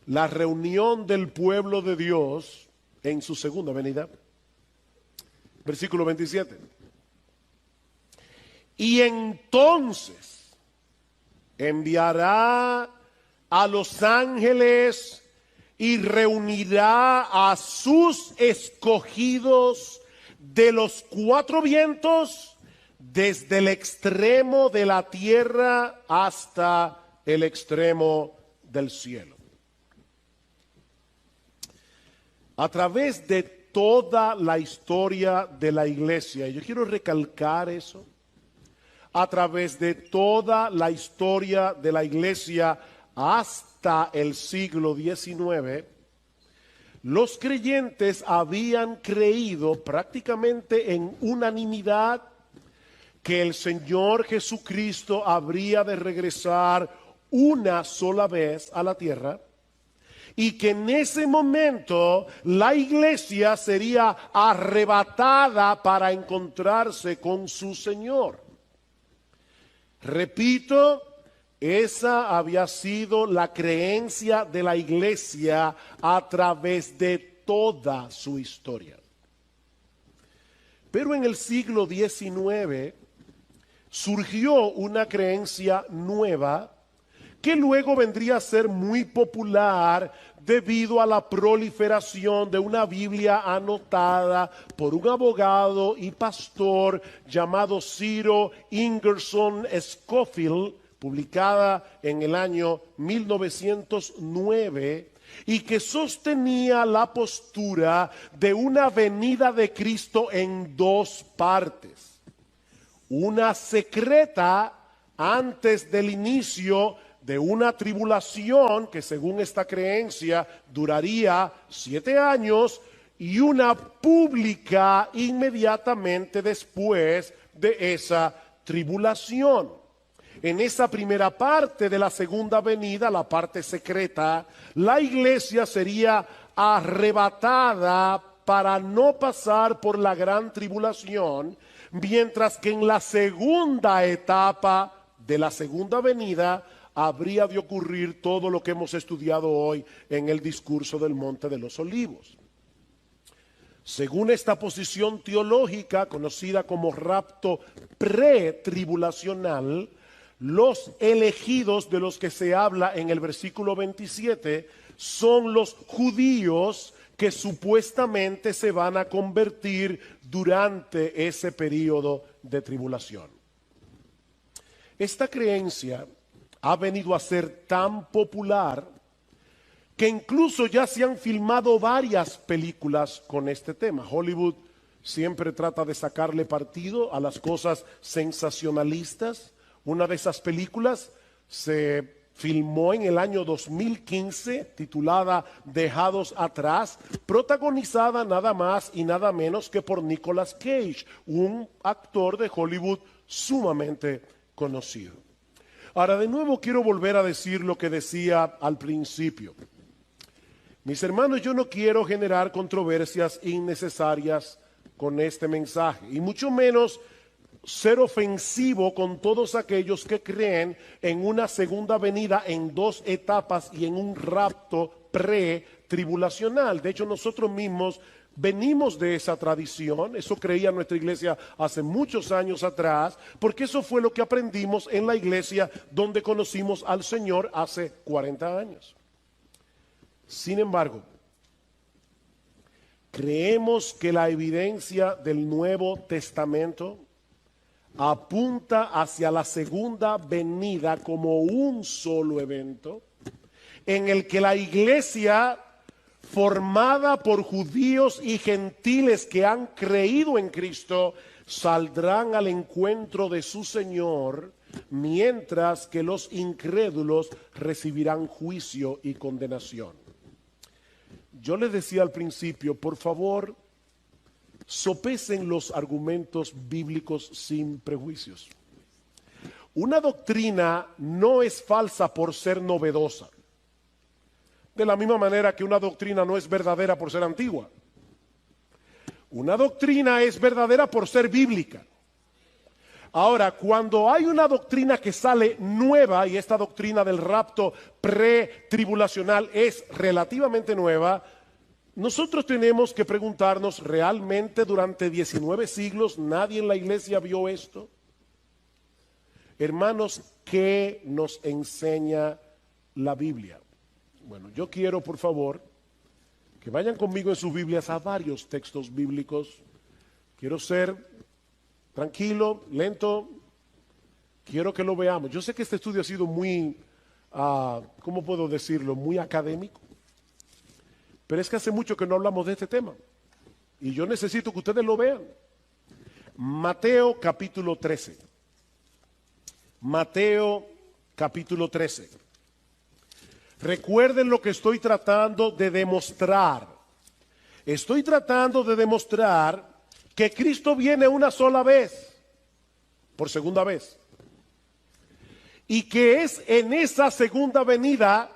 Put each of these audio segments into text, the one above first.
la reunión del pueblo de Dios en su segunda venida. Versículo 27. Y entonces enviará a los ángeles y reunirá a sus escogidos de los cuatro vientos, desde el extremo de la tierra hasta el extremo del cielo. A través de toda la historia de la iglesia, y yo quiero recalcar eso, a través de toda la historia de la iglesia hasta el siglo XIX, los creyentes habían creído prácticamente en unanimidad que el Señor Jesucristo habría de regresar una sola vez a la tierra y que en ese momento la iglesia sería arrebatada para encontrarse con su Señor. Repito, esa había sido la creencia de la iglesia a través de toda su historia. Pero en el siglo XIX surgió una creencia nueva que luego vendría a ser muy popular debido a la proliferación de una Biblia anotada por un abogado y pastor llamado Ciro Ingerson Scofield, publicada en el año 1909, y que sostenía la postura de una venida de Cristo en dos partes. Una secreta antes del inicio de una tribulación que según esta creencia duraría 7 años, y una pública inmediatamente después de esa tribulación. En esa primera parte de la segunda venida, la parte secreta, la iglesia sería arrebatada para no pasar por la gran tribulación, mientras que en la segunda etapa de la segunda venida habría de ocurrir todo lo que hemos estudiado hoy en el discurso del Monte de los Olivos. Según esta posición teológica, conocida como rapto pretribulacional, los elegidos de los que se habla en el versículo 27 son los judíos que supuestamente se van a convertir durante ese periodo de tribulación. Esta creencia ha venido a ser tan popular que incluso ya se han filmado varias películas con este tema. Hollywood siempre trata de sacarle partido a las cosas sensacionalistas. Una de esas películas se filmó en el año 2015, titulada Dejados Atrás, protagonizada nada más y nada menos que por Nicolas Cage, un actor de Hollywood sumamente conocido. Ahora, de nuevo quiero volver a decir lo que decía al principio. Mis hermanos, yo no quiero generar controversias innecesarias con este mensaje, y mucho menos ser ofensivo con todos aquellos que creen en una segunda venida en dos etapas y en un rapto pre-tribulacional. De hecho, nosotros mismos venimos de esa tradición, eso creía nuestra iglesia hace muchos años atrás, porque eso fue lo que aprendimos en la iglesia donde conocimos al Señor hace 40 años. Sin embargo, creemos que la evidencia del Nuevo Testamento apunta hacia la segunda venida como un solo evento en el que la iglesia, formada por judíos y gentiles que han creído en Cristo, saldrán al encuentro de su Señor, mientras que los incrédulos recibirán juicio y condenación. Yo les decía al principio, por favor, sopesen los argumentos bíblicos sin prejuicios. Una doctrina no es falsa por ser novedosa, de la misma manera que una doctrina no es verdadera por ser antigua. Una doctrina es verdadera por ser bíblica. Ahora, cuando hay una doctrina que sale nueva, y esta doctrina del rapto pretribulacional es relativamente nueva, nosotros tenemos que preguntarnos, ¿realmente durante 19 siglos nadie en la iglesia vio esto? Hermanos, ¿qué nos enseña la Biblia? Bueno, yo quiero, por favor, que vayan conmigo en sus Biblias a varios textos bíblicos. Quiero ser tranquilo, lento, quiero que lo veamos. Yo sé que este estudio ha sido muy, ¿cómo puedo decirlo? Muy académico. Pero es que hace mucho que no hablamos de este tema. Y yo necesito que ustedes lo vean. Mateo capítulo 13. Mateo capítulo 13. Recuerden lo que estoy tratando de demostrar. Estoy tratando de demostrar que Cristo viene una sola vez, por segunda vez. Y que es en esa segunda venida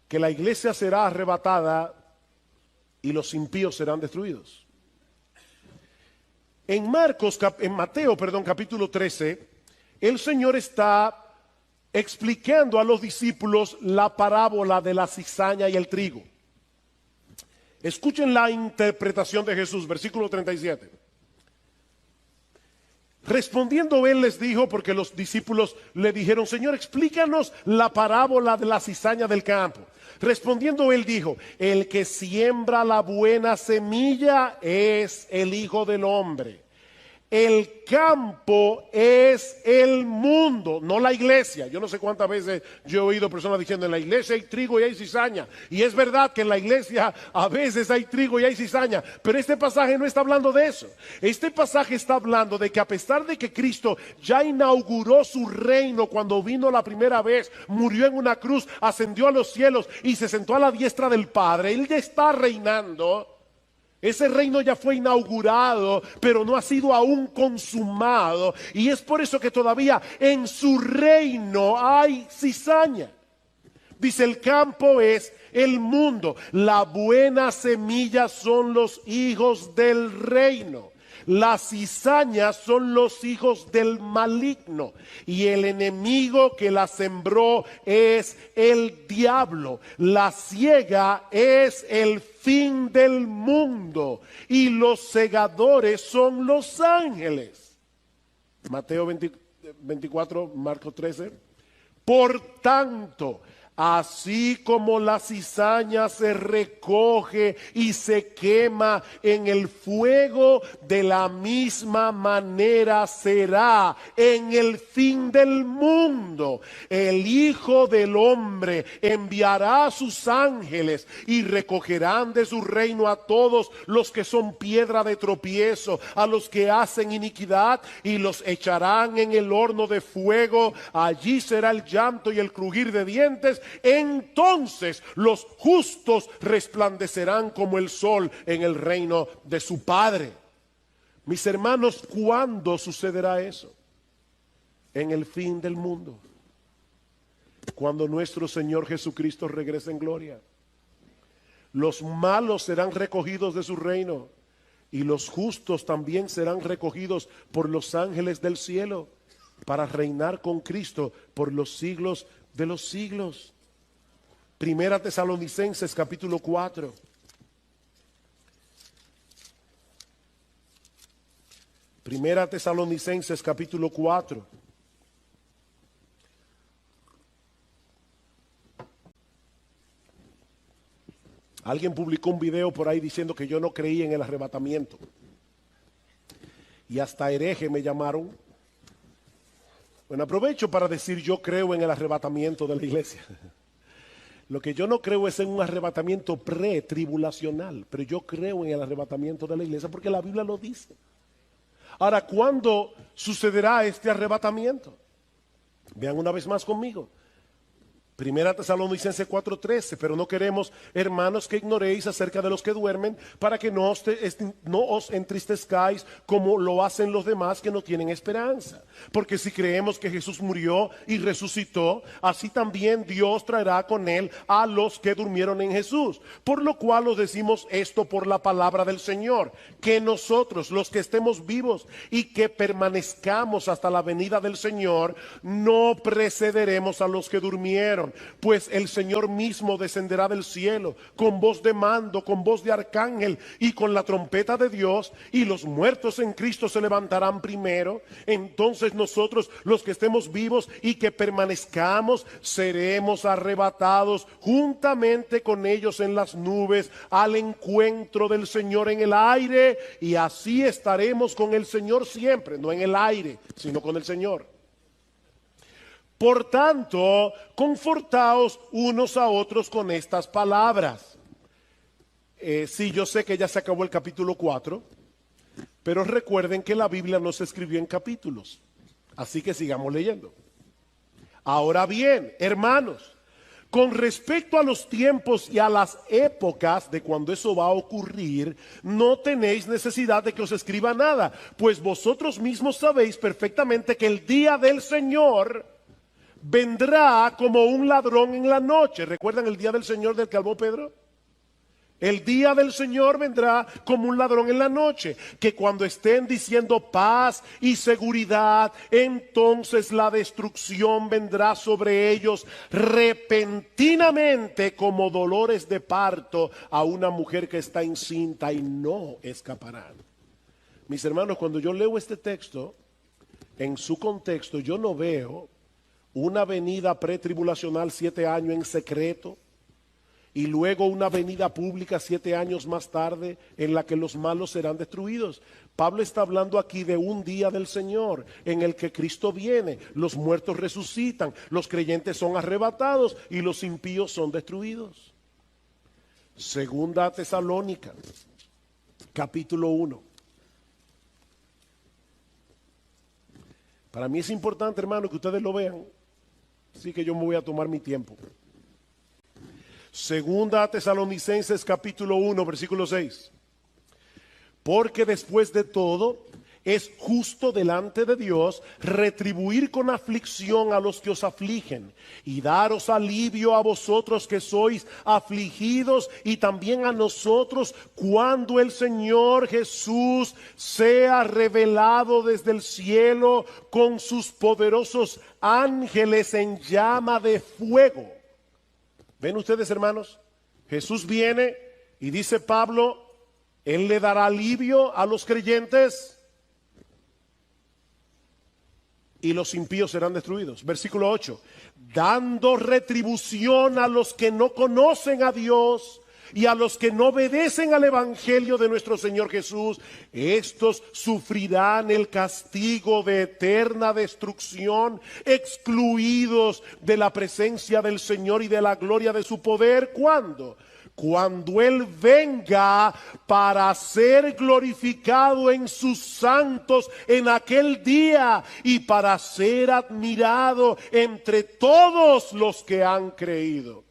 que la iglesia será arrebatada y los impíos serán destruidos. En Mateo, capítulo 13, el Señor está explicando a los discípulos la parábola de la cizaña y el trigo. Escuchen la interpretación de Jesús, versículo 37. Respondiendo él les dijo, porque los discípulos le dijeron, Señor, explícanos la parábola de la cizaña del campo. Respondiendo él dijo, el que siembra la buena semilla es el Hijo del Hombre. El campo es el mundo, no la iglesia. Yo no sé cuántas veces yo he oído personas diciendo, en la iglesia hay trigo y hay cizaña. Y es verdad que en la iglesia a veces hay trigo y hay cizaña, pero este pasaje no está hablando de eso. Este pasaje está hablando de que a pesar de que Cristo ya inauguró su reino cuando vino la primera vez, murió en una cruz, ascendió a los cielos y se sentó a la diestra del Padre, Él ya está reinando. Ese reino ya fue inaugurado, pero no ha sido aún consumado. Y es por eso que todavía en su reino hay cizaña. Dice, el campo es el mundo. La buena semilla son los hijos del reino. Las cizañas son los hijos del maligno. Y el enemigo que la sembró es el diablo. La siega es el fin del mundo. Y los segadores son los ángeles. Mateo 24, Marcos 13. Por tanto, así como la cizaña se recoge y se quema en el fuego, de la misma manera será en el fin del mundo. El Hijo del Hombre enviará a sus ángeles y recogerán de su reino a todos los que son piedra de tropiezo, a los que hacen iniquidad, y los echarán en el horno de fuego. Allí será el llanto y el crujir de dientes. Entonces los justos resplandecerán como el sol en el reino de su Padre. Mis hermanos, ¿cuándo sucederá eso? En el fin del mundo. Cuando nuestro Señor Jesucristo regrese en gloria. Los malos serán recogidos de su reino y los justos también serán recogidos por los ángeles del cielo para reinar con Cristo por los siglos de los siglos. Primera Tesalonicenses capítulo 4. Primera Tesalonicenses capítulo 4. Alguien publicó un video por ahí diciendo que yo no creía en el arrebatamiento. Y hasta hereje me llamaron. Bueno, aprovecho para decir, yo creo en el arrebatamiento de la iglesia. Lo que yo no creo es en un arrebatamiento pretribulacional, pero yo creo en el arrebatamiento de la iglesia porque la Biblia lo dice. Ahora, ¿cuándo sucederá este arrebatamiento? Vean una vez más conmigo. Primera Tesalonicenses 4:13, pero no queremos, hermanos, que ignoréis acerca de los que duermen, para que no os entristezcáis como lo hacen los demás que no tienen esperanza. Porque si creemos que Jesús murió y resucitó, así también Dios traerá con él a los que durmieron en Jesús. Por lo cual os decimos esto por la palabra del Señor, que nosotros, los que estemos vivos y que permanezcamos hasta la venida del Señor, no precederemos a los que durmieron. Pues el Señor mismo descenderá del cielo con voz de mando, con voz de arcángel y con la trompeta de Dios, y los muertos en Cristo se levantarán primero. Entonces nosotros, los que estemos vivos y que permanezcamos, seremos arrebatados juntamente con ellos en las nubes al encuentro del Señor en el aire, y así estaremos con el Señor siempre, no en el aire, sino con el Señor. Por tanto, confortaos unos a otros con estas palabras. Sí, yo sé que ya se acabó el capítulo 4, pero recuerden que la Biblia no se escribió en capítulos, así que sigamos leyendo. Ahora bien, hermanos, con respecto a los tiempos y a las épocas de cuando eso va a ocurrir, no tenéis necesidad de que os escriba nada, pues vosotros mismos sabéis perfectamente que el día del Señor vendrá como un ladrón en la noche. ¿Recuerdan el día del Señor del que habló Pedro? El día del Señor vendrá como un ladrón en la noche, que cuando estén diciendo paz y seguridad, entonces la destrucción vendrá sobre ellos repentinamente como dolores de parto a una mujer que está encinta, y no escaparán. Mis hermanos, cuando yo leo este texto, en su contexto, yo no veo una venida pretribulacional 7 años en secreto y luego una venida pública 7 años más tarde en la que los malos serán destruidos. Pablo está hablando aquí de un día del Señor en el que Cristo viene, los muertos resucitan, los creyentes son arrebatados y los impíos son destruidos. Segunda Tesalónica, capítulo 1. Para mí es importante, hermano, que ustedes lo vean. Así que yo me voy a tomar mi tiempo. Segunda Tesalonicenses capítulo 1, versículo 6. Porque después de todo es justo delante de Dios retribuir con aflicción a los que os afligen y daros alivio a vosotros que sois afligidos, y también a nosotros cuando el Señor Jesús sea revelado desde el cielo con sus poderosos ángeles en llama de fuego. ¿Ven ustedes, hermanos? Jesús viene y dice Pablo, Él le dará alivio a los creyentes y los impíos serán destruidos. Versículo 8. Dando retribución a los que no conocen a Dios y a los que no obedecen al evangelio de nuestro Señor Jesús, estos sufrirán el castigo de eterna destrucción, excluidos de la presencia del Señor y de la gloria de su poder. ¿Cuándo? Cuando Él venga para ser glorificado en sus santos en aquel día y para ser admirado entre todos los que han creído.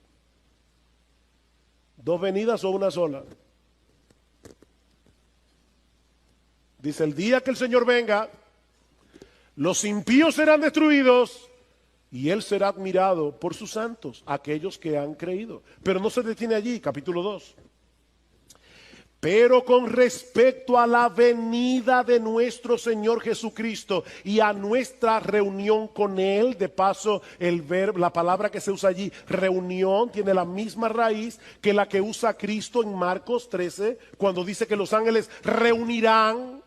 ¿Dos venidas o una sola? Dice, el día que el Señor venga, los impíos serán destruidos y Él será admirado por sus santos, aquellos que han creído. Pero no se detiene allí, capítulo 2. Pero con respecto a la venida de nuestro Señor Jesucristo y a nuestra reunión con Él, de paso la palabra que se usa allí, reunión, tiene la misma raíz que la que usa Cristo en Marcos 13, cuando dice que los ángeles reunirán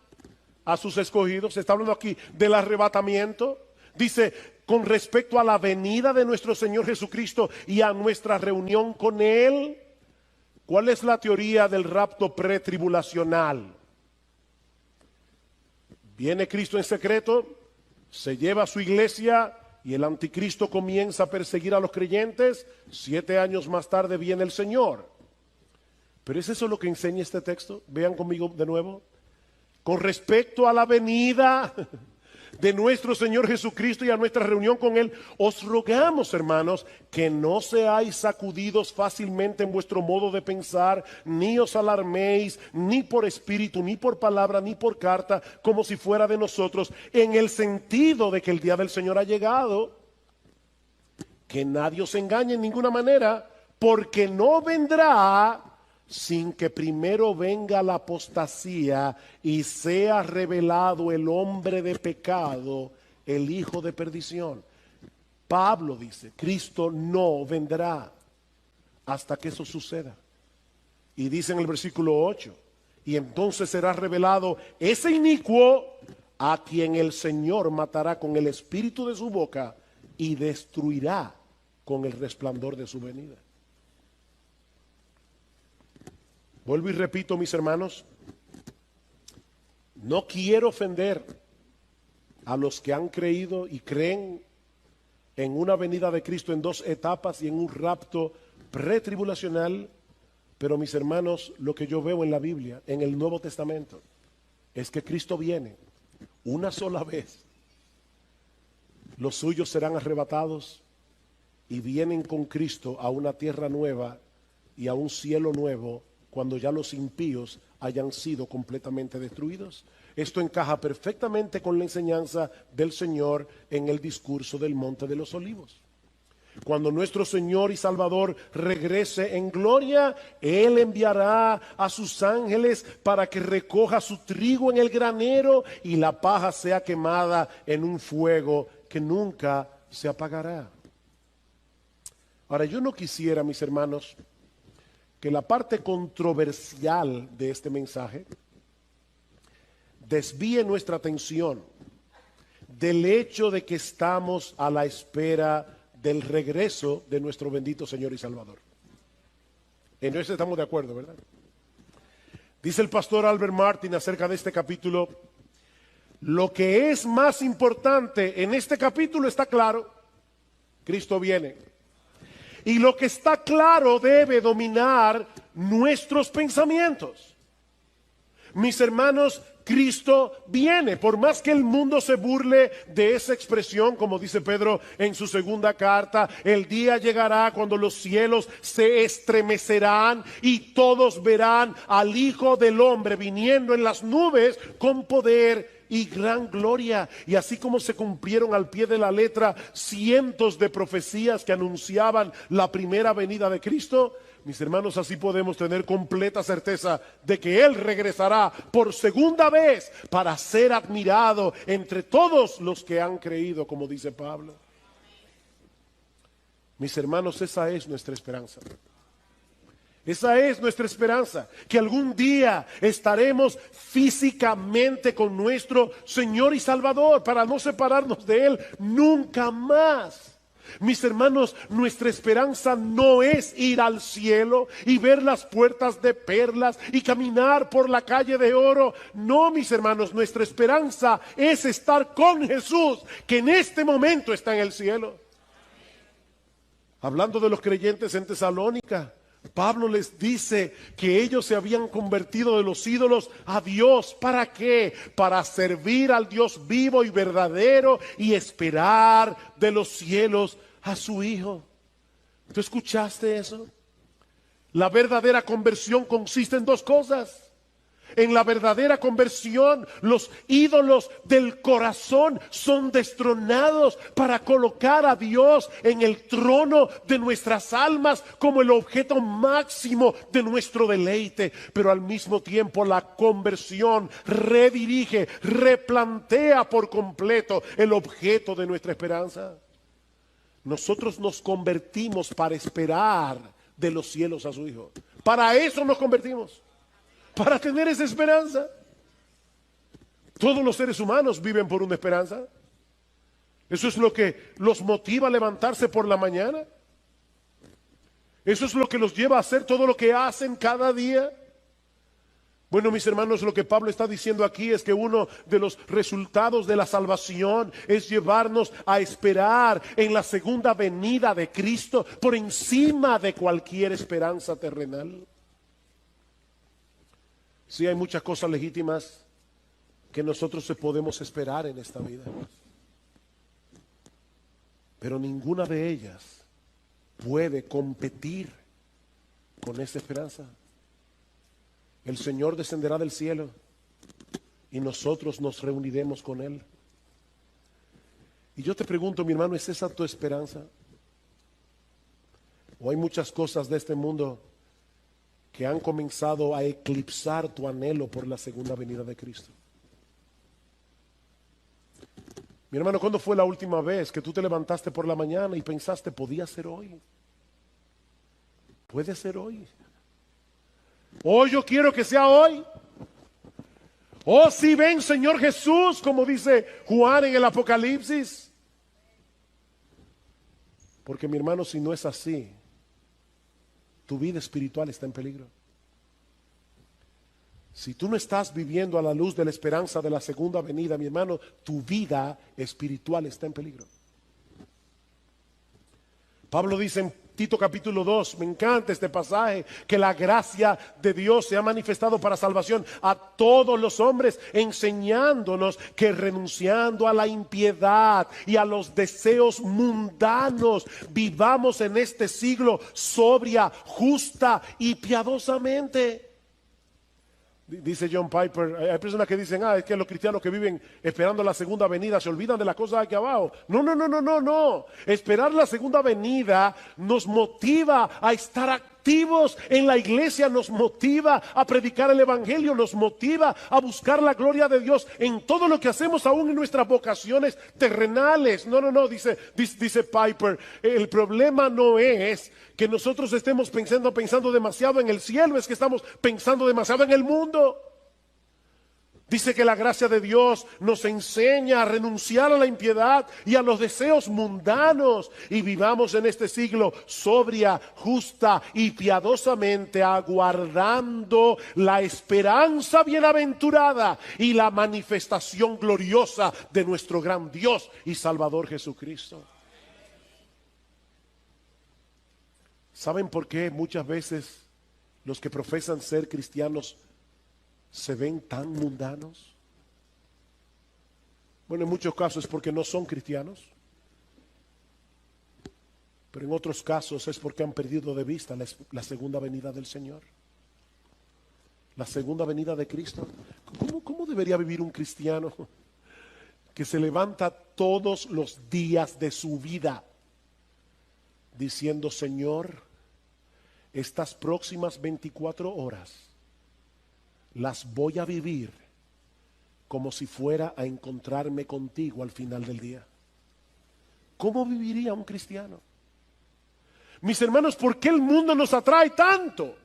a sus escogidos. Se está hablando aquí del arrebatamiento. Dice, con respecto a la venida de nuestro Señor Jesucristo y a nuestra reunión con Él. ¿Cuál es la teoría del rapto pretribulacional? Viene Cristo en secreto, se lleva a su iglesia y el anticristo comienza a perseguir a los creyentes. 7 años más tarde viene el Señor. ¿Pero es eso lo que enseña este texto? Vean conmigo de nuevo. Con respecto a la venida de nuestro Señor Jesucristo y a nuestra reunión con Él, os rogamos, hermanos, que no seáis sacudidos fácilmente en vuestro modo de pensar, ni os alarméis, ni por espíritu, ni por palabra, ni por carta, como si fuera de nosotros, en el sentido de que el día del Señor ha llegado. Que nadie os engañe en ninguna manera, porque no vendrá sin que primero venga la apostasía y sea revelado el hombre de pecado, el hijo de perdición. Pablo dice, Cristo no vendrá hasta que eso suceda. Y dice en el versículo 8, y entonces será revelado ese inicuo a quien el Señor matará con el espíritu de su boca y destruirá con el resplandor de su venida. Vuelvo y repito, mis hermanos, no quiero ofender a los que han creído y creen en una venida de Cristo en dos etapas y en un rapto pretribulacional, pero mis hermanos, lo que yo veo en la Biblia, en el Nuevo Testamento, es que Cristo viene una sola vez. Los suyos serán arrebatados y vienen con Cristo a una tierra nueva y a un cielo nuevo, cuando ya los impíos hayan sido completamente destruidos. Esto encaja perfectamente con la enseñanza del Señor en el discurso del Monte de los Olivos. Cuando nuestro Señor y Salvador regrese en gloria, Él enviará a sus ángeles para que recoja su trigo en el granero y la paja sea quemada en un fuego que nunca se apagará. Ahora, yo no quisiera, mis hermanos, que la parte controversial de este mensaje desvíe nuestra atención del hecho de que estamos a la espera del regreso de nuestro bendito Señor y Salvador. En eso estamos de acuerdo, ¿verdad? Dice el pastor Albert Martin acerca de este capítulo: lo que es más importante en este capítulo está claro: Cristo viene. Y lo que está claro debe dominar nuestros pensamientos. Mis hermanos, Cristo viene. Por más que el mundo se burle de esa expresión, como dice Pedro en su segunda carta, el día llegará cuando los cielos se estremecerán y todos verán al Hijo del Hombre viniendo en las nubes con poder y gran gloria. Y así como se cumplieron al pie de la letra cientos de profecías que anunciaban la primera venida de Cristo, mis hermanos, así podemos tener completa certeza de que Él regresará por segunda vez para ser admirado entre todos los que han creído, como dice Pablo. Mis hermanos, esa es nuestra esperanza. Esa es nuestra esperanza, que algún día estaremos físicamente con nuestro Señor y Salvador para no separarnos de Él nunca más. Mis hermanos, nuestra esperanza no es ir al cielo y ver las puertas de perlas y caminar por la calle de oro. No, mis hermanos, nuestra esperanza es estar con Jesús, que en este momento está en el cielo. Hablando de los creyentes en Tesalónica, Pablo les dice que ellos se habían convertido de los ídolos a Dios. ¿Para qué? Para servir al Dios vivo y verdadero y esperar de los cielos a su Hijo. ¿Tú escuchaste eso? La verdadera conversión consiste en dos cosas. En la verdadera conversión, los ídolos del corazón son destronados para colocar a Dios en el trono de nuestras almas como el objeto máximo de nuestro deleite. Pero al mismo tiempo la conversión redirige, replantea por completo el objeto de nuestra esperanza. Nosotros nos convertimos para esperar de los cielos a su Hijo. Para eso nos convertimos. Para tener esa esperanza. Todos los seres humanos viven por una esperanza. Eso es lo que los motiva a levantarse por la mañana. Eso es lo que los lleva a hacer todo lo que hacen cada día. Bueno, mis hermanos, lo que Pablo está diciendo aquí es que uno de los resultados de la salvación es llevarnos a esperar en la segunda venida de Cristo por encima de cualquier esperanza terrenal. Sí, hay muchas cosas legítimas que nosotros podemos esperar en esta vida. Pero ninguna de ellas puede competir con esa esperanza. El Señor descenderá del cielo y nosotros nos reuniremos con Él. Y yo te pregunto, mi hermano, ¿es esa tu esperanza? ¿O hay muchas cosas de este mundo que han comenzado a eclipsar tu anhelo por la segunda venida de Cristo? Mi hermano, ¿cuándo fue la última vez que tú te levantaste por la mañana y pensaste, podía ser hoy? Puede ser hoy. Oh, yo quiero que sea hoy. Oh, si ven, Señor Jesús, como dice Juan en el Apocalipsis. Porque mi hermano, si no es así, tu vida espiritual está en peligro. Si tú no estás viviendo a la luz de la esperanza de la segunda venida, mi hermano, tu vida espiritual está en peligro. Pablo dice en Tito capítulo 2, me encanta este pasaje, que la gracia de Dios se ha manifestado para salvación a todos los hombres, enseñándonos que renunciando a la impiedad y a los deseos mundanos, vivamos en este siglo sobria, justa y piadosamente. Dice John Piper, hay personas que dicen, es que los cristianos que viven esperando la segunda venida se olvidan de las cosas aquí abajo. No. Esperar la segunda venida nos motiva a estar activos en la iglesia, nos motiva a predicar el evangelio, nos motiva a buscar la gloria de Dios en todo lo que hacemos, aún en nuestras vocaciones terrenales. No, dice Piper, el problema no es que nosotros estemos pensando demasiado en el cielo, es que estamos pensando demasiado en el mundo. Dice que la gracia de Dios nos enseña a renunciar a la impiedad y a los deseos mundanos y vivamos en este siglo sobria, justa y piadosamente, aguardando la esperanza bienaventurada y la manifestación gloriosa de nuestro gran Dios y Salvador Jesucristo. ¿Saben por qué muchas veces los que profesan ser cristianos se ven tan mundanos? Bueno, en muchos casos es porque no son cristianos, pero en otros casos es porque han perdido de vista la segunda venida del Señor, la segunda venida de Cristo. ¿Cómo debería vivir un cristiano que se levanta todos los días de su vida diciendo, Señor, estas próximas 24 horas las voy a vivir como si fuera a encontrarme contigo al final del día? ¿Cómo viviría un cristiano? Mis hermanos, ¿por qué el mundo nos atrae tanto?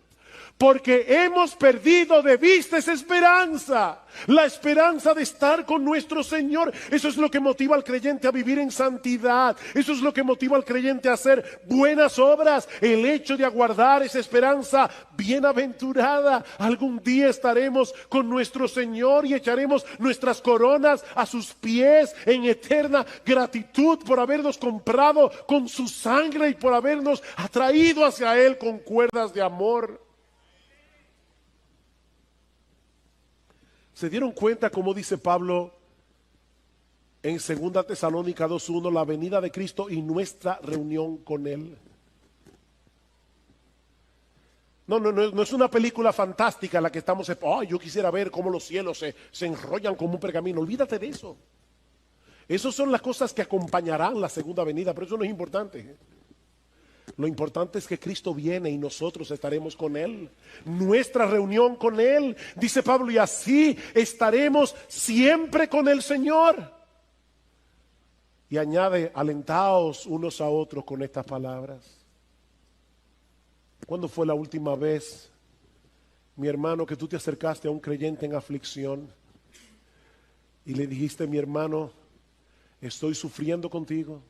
Porque hemos perdido de vista esa esperanza, la esperanza de estar con nuestro Señor. Eso es lo que motiva al creyente a vivir en santidad. Eso es lo que motiva al creyente a hacer buenas obras. El hecho de aguardar esa esperanza bienaventurada. Algún día estaremos con nuestro Señor y echaremos nuestras coronas a sus pies en eterna gratitud por habernos comprado con su sangre y por habernos atraído hacia Él con cuerdas de amor. ¿Se dieron cuenta, como dice Pablo en 2 Tesalónica 2:1, la venida de Cristo y nuestra reunión con Él? No es una película fantástica la que estamos, yo quisiera ver cómo los cielos se enrollan como un pergamino. Olvídate de eso. Esas son las cosas que acompañarán la segunda venida, pero eso no es importante. Lo importante es que Cristo viene y nosotros estaremos con Él. Nuestra reunión con Él, dice Pablo, y así estaremos siempre con el Señor. Y añade, alentaos unos a otros con estas palabras. ¿Cuándo fue la última vez, mi hermano, que tú te acercaste a un creyente en aflicción y le dijiste, mi hermano, estoy sufriendo contigo?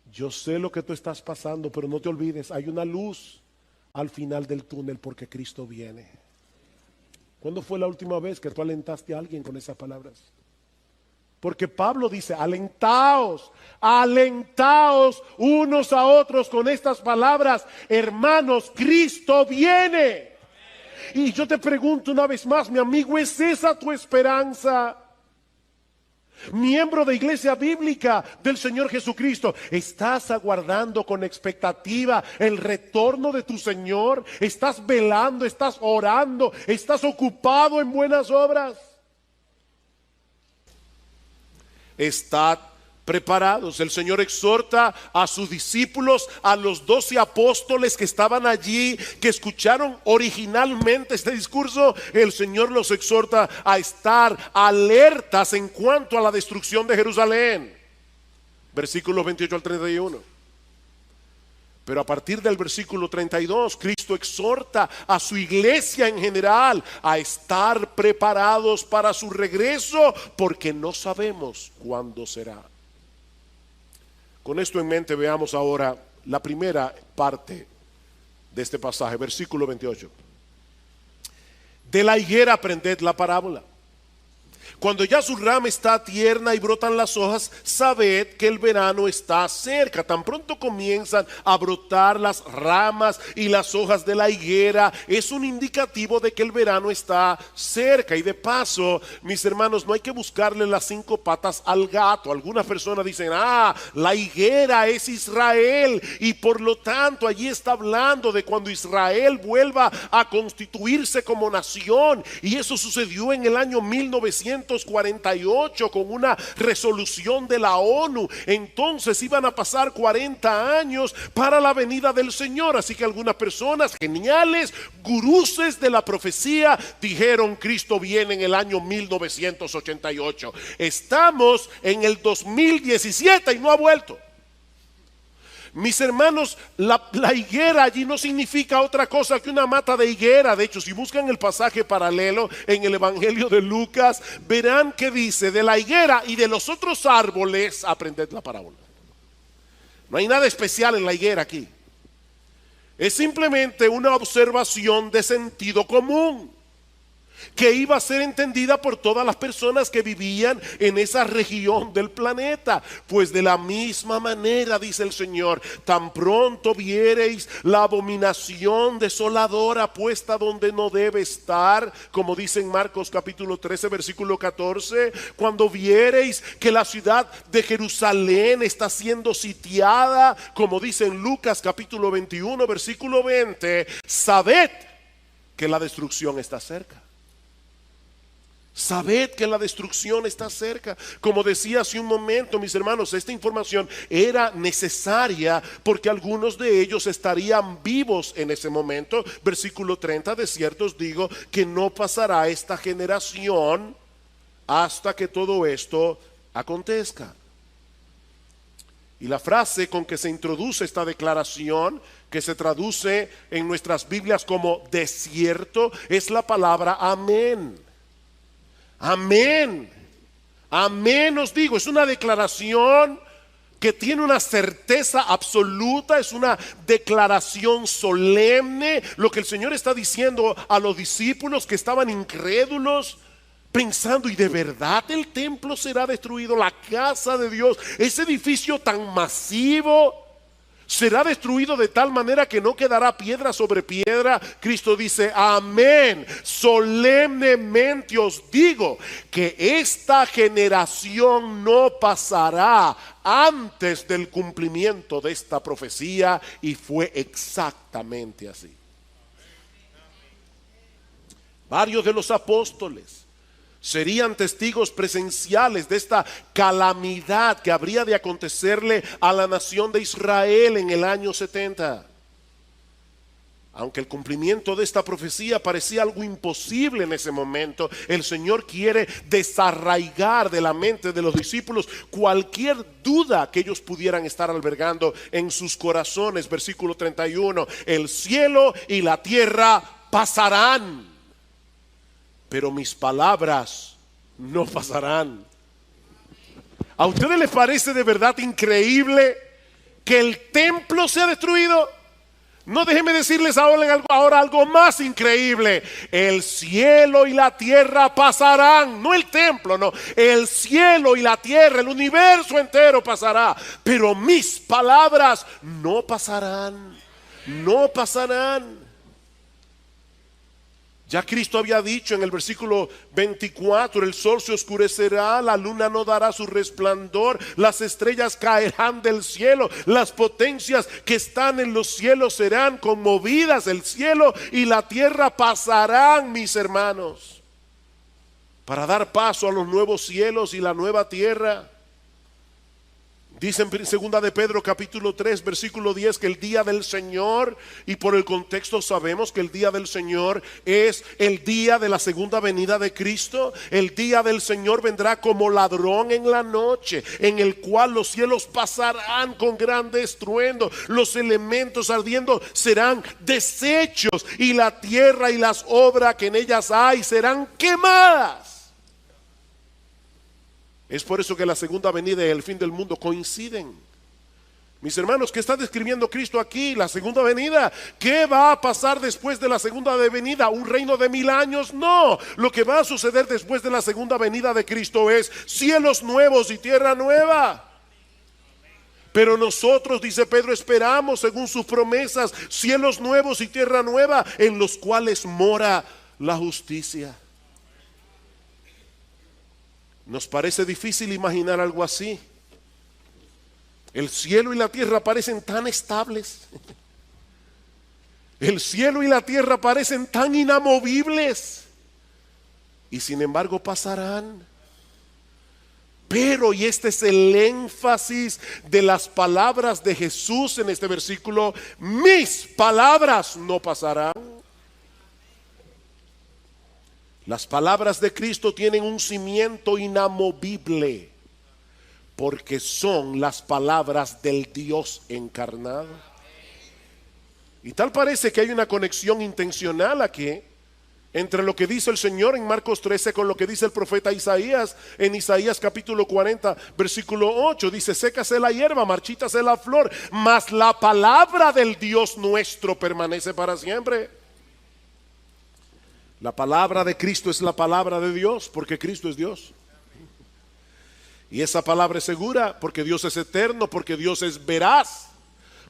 Yo sé lo que tú estás pasando, pero no te olvides, hay una luz al final del túnel porque Cristo viene. ¿Cuándo fue la última vez que tú alentaste a alguien con esas palabras? Porque Pablo dice, alentaos unos a otros con estas palabras. Hermanos, Cristo viene. Y yo te pregunto una vez más, mi amigo, ¿es esa tu esperanza? Miembro de Iglesia Bíblica del Señor Jesucristo, ¿estás aguardando con expectativa el retorno de tu Señor? ¿Estás velando, estás orando, estás ocupado en buenas obras? Estad preparados. El Señor exhorta a sus discípulos, a los 12 apóstoles que estaban allí, que escucharon originalmente este discurso. El Señor los exhorta a estar alertas en cuanto a la destrucción de Jerusalén. Versículos 28 al 31. Pero a partir del versículo 32, Cristo exhorta a su iglesia en general a estar preparados para su regreso, porque no sabemos cuándo será. Con esto en mente, veamos ahora la primera parte de este pasaje, versículo 28. De la higuera aprended la parábola. Cuando ya su rama está tierna y brotan las hojas, sabed que el verano está cerca. Tan pronto comienzan a brotar las ramas y las hojas de la higuera, es un indicativo de que el verano está cerca. Y de paso, mis hermanos, no hay que buscarle las 5 patas al gato. Algunas personas dicen, la higuera es Israel, y por lo tanto allí está hablando de cuando Israel vuelva a constituirse como nación. Y eso sucedió en el año 1948 con una resolución de la ONU. Entonces iban a pasar 40 años para la venida del Señor. Así que algunas personas geniales, guruses de la profecía, dijeron: Cristo viene en el año 1988. Estamos en el 2017 y no ha vuelto. Mis hermanos, la higuera allí no significa otra cosa que una mata de higuera. De hecho, si buscan el pasaje paralelo en el Evangelio de Lucas, verán que dice: de la higuera y de los otros árboles aprended la parábola. No hay nada especial en la higuera aquí. Es simplemente una observación de sentido común, que iba a ser entendida por todas las personas que vivían en esa región del planeta. Pues de la misma manera, dice el Señor, tan pronto viereis la abominación desoladora puesta donde no debe estar, como dice en Marcos capítulo 13 versículo 14, cuando viereis que la ciudad de Jerusalén está siendo sitiada, como dice en Lucas capítulo 21 versículo 20, sabed que la destrucción está cerca. Sabed que la destrucción está cerca. Como decía hace un momento, mis hermanos, esta información era necesaria porque algunos de ellos estarían vivos en ese momento. Versículo 30, de cierto os digo que no pasará esta generación hasta que todo esto acontezca. Y la frase con que se introduce esta declaración, que se traduce en nuestras Biblias como desierto, es la palabra amén. Amén, amén os digo. Es una declaración que tiene una certeza absoluta, es una declaración solemne. Lo que el Señor está diciendo a los discípulos que estaban incrédulos, pensando: ¿y de verdad el templo será destruido? La casa de Dios, ese edificio tan masivo, será destruido de tal manera que no quedará piedra sobre piedra. Cristo dice: amén, solemnemente os digo que esta generación no pasará antes del cumplimiento de esta profecía. Y fue exactamente así. Varios de los apóstoles serían testigos presenciales de esta calamidad que habría de acontecerle a la nación de Israel en el año 70. Aunque el cumplimiento de esta profecía parecía algo imposible en ese momento, el Señor quiere desarraigar de la mente de los discípulos cualquier duda que ellos pudieran estar albergando en sus corazones. Versículo 31, el cielo y la tierra pasarán, pero mis palabras no pasarán. ¿A ustedes les parece de verdad increíble que el templo sea destruido? No, déjenme decirles ahora algo más increíble. El cielo y la tierra pasarán. No el templo, no. El cielo y la tierra, el universo entero pasará. Pero mis palabras no pasarán. No pasarán. Ya Cristo había dicho en el versículo 24, el sol se oscurecerá, la luna no dará su resplandor, las estrellas caerán del cielo, las potencias que están en los cielos serán conmovidas, el cielo y la tierra pasarán, mis hermanos, para dar paso a los nuevos cielos y la nueva tierra. Dice en 2 de Pedro capítulo 3 versículo 10 que el día del Señor, y por el contexto sabemos que el día del Señor es el día de la segunda venida de Cristo. El día del Señor vendrá como ladrón en la noche, en el cual los cielos pasarán con grande estruendo, los elementos ardiendo serán deshechos, y la tierra y las obras que en ellas hay serán quemadas. Es por eso que la segunda venida y el fin del mundo coinciden. Mis hermanos, ¿qué está describiendo Cristo aquí? La segunda venida. ¿Qué va a pasar después de la segunda venida? ¿Un reino de 1000 años? No. Lo que va a suceder después de la segunda venida de Cristo es cielos nuevos y tierra nueva. Pero nosotros, dice Pedro, esperamos según sus promesas cielos nuevos y tierra nueva, en los cuales mora la justicia. Nos parece difícil imaginar algo así. El cielo y la tierra parecen tan estables. El cielo y la tierra parecen tan inamovibles. Y sin embargo pasarán. Pero, y este es el énfasis de las palabras de Jesús en este versículo, mis palabras no pasarán. Las palabras de Cristo tienen un cimiento inamovible, porque son las palabras del Dios encarnado. Y tal parece que hay una conexión intencional aquí entre lo que dice el Señor en Marcos 13 con lo que dice el profeta Isaías en Isaías capítulo 40 versículo 8. Dice: sécase la hierba, marchítase la flor, mas la palabra del Dios nuestro permanece para siempre. La palabra de Cristo es la palabra de Dios, porque Cristo es Dios. Y esa palabra es segura, porque Dios es eterno, porque Dios es veraz,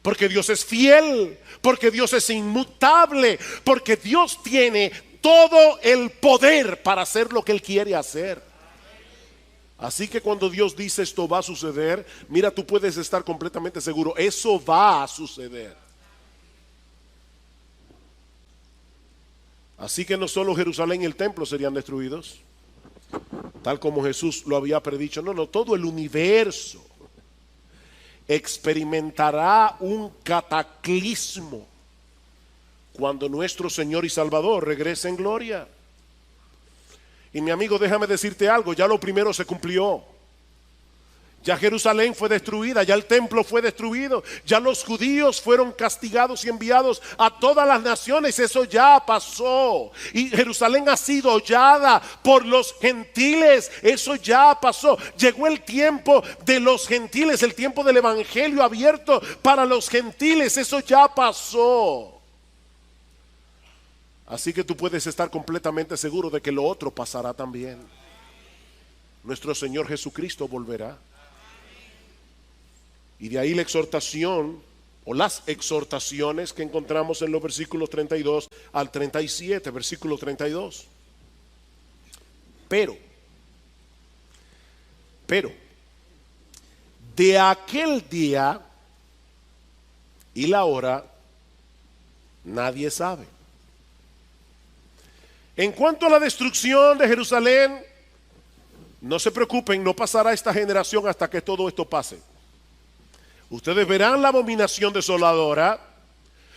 porque Dios es fiel, porque Dios es inmutable, porque Dios tiene todo el poder para hacer lo que Él quiere hacer. Así que cuando Dios dice esto va a suceder, mira, tú puedes estar completamente seguro, eso va a suceder. Así que no solo Jerusalén y el templo serían destruidos, tal como Jesús lo había predicho. No, todo el universo experimentará un cataclismo cuando nuestro Señor y Salvador regrese en gloria. Y mi amigo, déjame decirte algo, ya lo primero se cumplió. Ya Jerusalén fue destruida, ya el templo fue destruido, ya los judíos fueron castigados y enviados a todas las naciones, eso ya pasó. Y Jerusalén ha sido hollada por los gentiles, eso ya pasó. Llegó el tiempo de los gentiles, el tiempo del evangelio abierto para los gentiles, eso ya pasó. Así que tú puedes estar completamente seguro de que lo otro pasará también. Nuestro Señor Jesucristo volverá. Y de ahí la exhortación o las exhortaciones que encontramos en los versículos 32 al 37, versículo 32. Pero, de aquel día y la hora nadie sabe. En cuanto a la destrucción de Jerusalén, no se preocupen, no pasará esta generación hasta que todo esto pase. Ustedes verán la abominación desoladora.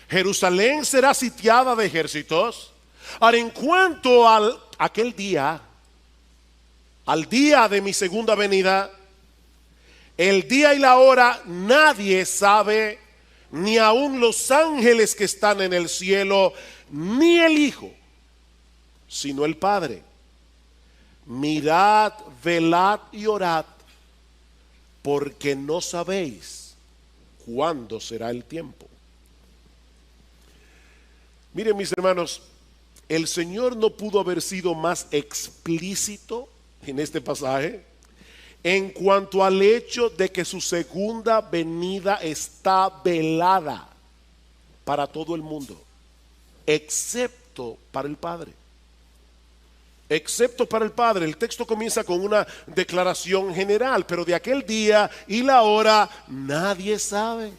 Jerusalén será sitiada de ejércitos. Ahora, en cuanto a aquel día, al día de mi segunda venida, el día y la hora nadie sabe, ni aun los ángeles que están en el cielo, ni el Hijo, sino el Padre. Mirad, velad y orad, porque no sabéis cuándo será el tiempo. Miren, mis hermanos, el Señor no pudo haber sido más explícito en este pasaje en cuanto al hecho de que su segunda venida está velada para todo el mundo, excepto para el Padre. excepto para el Padre. El texto comienza con una declaración general, pero de aquel día y la hora nadie sabe.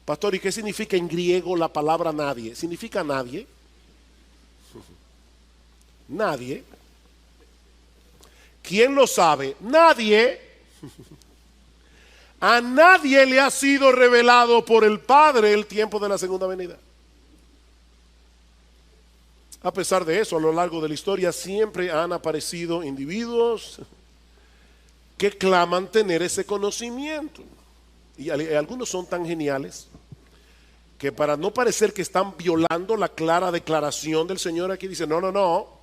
Pastor, ¿y qué significa en griego la palabra nadie? ¿Significa nadie? Nadie. ¿Quién lo sabe? Nadie. A nadie le ha sido revelado por el Padre el tiempo de la segunda venida. A pesar de eso, a lo largo de la historia siempre han aparecido individuos que claman tener ese conocimiento. Y algunos son tan geniales que, para no parecer que están violando la clara declaración del Señor, aquí dice, no, no, no.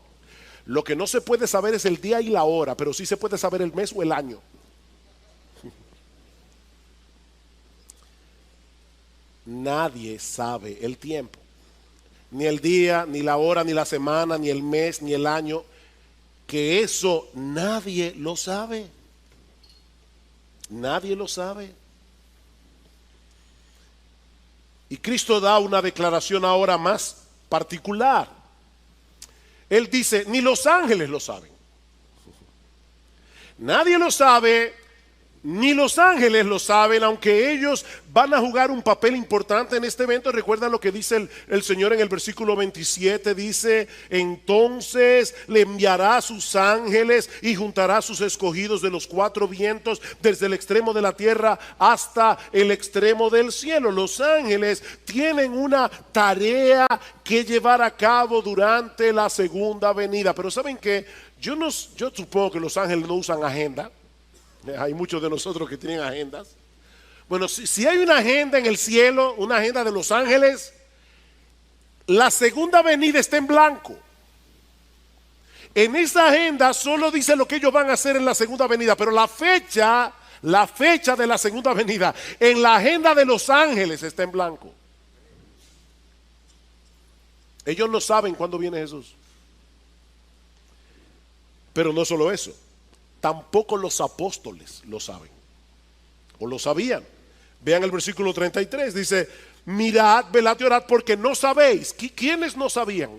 Lo que no se puede saber es el día y la hora, pero sí se puede saber el mes o el año. Nadie sabe el tiempo. Ni el día, ni la hora, ni la semana, ni el mes, ni el año. Que eso nadie lo sabe. Nadie lo sabe. Y Cristo da una declaración ahora más particular. Él dice, ni los ángeles lo saben. Nadie lo sabe, ni los ángeles lo saben, aunque ellos van a jugar un papel importante en este evento. Recuerdan lo que dice el Señor en el versículo 27, dice, entonces le enviará a sus ángeles y juntará a sus escogidos de los cuatro vientos, desde el extremo de la tierra hasta el extremo del cielo. Los ángeles tienen una tarea que llevar a cabo durante la segunda venida. Pero ¿saben qué? Yo supongo que los ángeles no usan agenda. Hay muchos de nosotros que tienen agendas. Bueno, si hay una agenda en el cielo, una agenda de los ángeles, la segunda venida está en blanco. En esa agenda solo dice lo que ellos van a hacer en la segunda venida, pero la fecha de la segunda venida en la agenda de los ángeles está en blanco. Ellos no saben cuándo viene Jesús. Pero no solo eso, tampoco los apóstoles lo saben, o lo sabían. Vean el versículo 33, dice, mirad, velad y orad porque no sabéis. ¿Quiénes no sabían?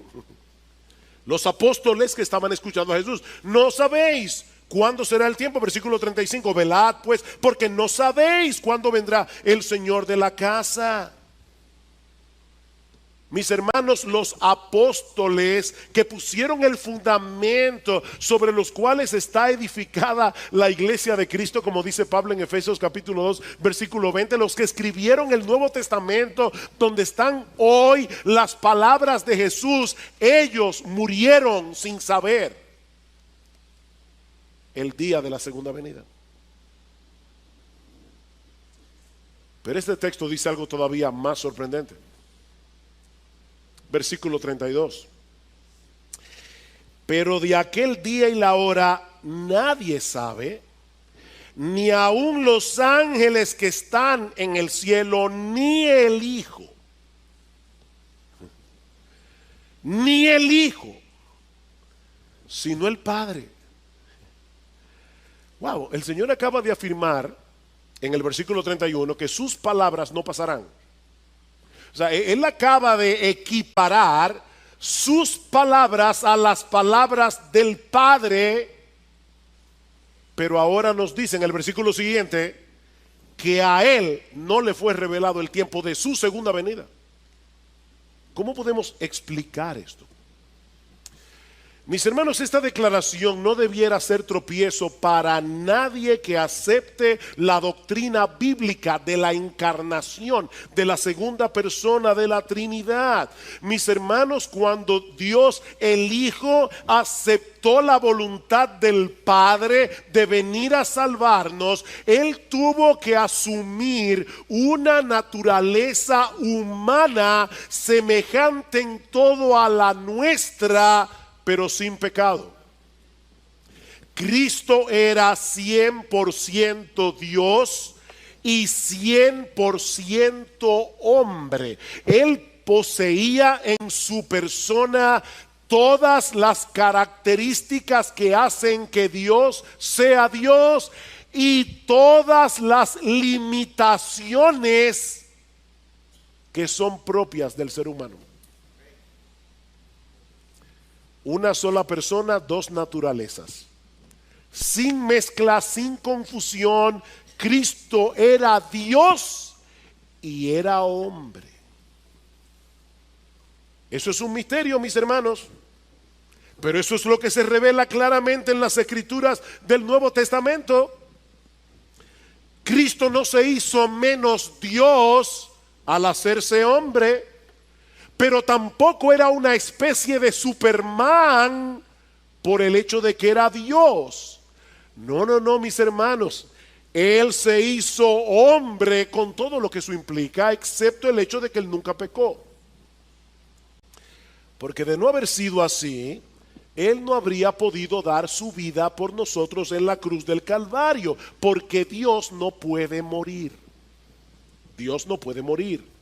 Los apóstoles que estaban escuchando a Jesús. No sabéis cuándo será el tiempo. Versículo 35, velad pues porque no sabéis cuándo vendrá el Señor de la casa. Mis hermanos, los apóstoles que pusieron el fundamento sobre los cuales está edificada la iglesia de Cristo, como dice Pablo en Efesios capítulo 2 versículo 20, los que escribieron el Nuevo Testamento donde están hoy las palabras de Jesús, ellos murieron sin saber el día de la segunda venida. Pero este texto dice algo todavía más sorprendente. Versículo 32. Pero de aquel día y la hora nadie sabe, ni aun los ángeles que están en el cielo, ni el Hijo. Ni el Hijo, sino el Padre. Wow, el Señor acaba de afirmar en el versículo 31 que sus palabras no pasarán. O sea, Él acaba de equiparar sus palabras a las palabras del Padre, pero ahora nos dice en el versículo siguiente que a Él no le fue revelado el tiempo de su segunda venida. ¿Cómo podemos explicar esto? Mis hermanos, esta declaración no debiera ser tropiezo para nadie que acepte la doctrina bíblica de la encarnación, de la segunda persona de la Trinidad. Mis hermanos, cuando Dios el Hijo aceptó la voluntad del Padre de venir a salvarnos, Él tuvo que asumir una naturaleza humana semejante en todo a la nuestra, pero sin pecado. Cristo era 100% Dios y 100% hombre. Él poseía en su persona todas las características que hacen que Dios sea Dios y todas las limitaciones que son propias del ser humano. Una sola persona, dos naturalezas. Sin mezcla, sin confusión, Cristo era Dios y era hombre. Eso es un misterio, mis hermanos. Pero eso es lo que se revela claramente en las escrituras del Nuevo Testamento. Cristo no se hizo menos Dios al hacerse hombre, pero tampoco era una especie de Superman por el hecho de que era Dios. No, no, no, mis hermanos. Él se hizo hombre con todo lo que eso implica, excepto el hecho de que él nunca pecó. Porque de no haber sido así, él no habría podido dar su vida por nosotros en la cruz del Calvario, porque Dios no puede morir. Dios no puede morir.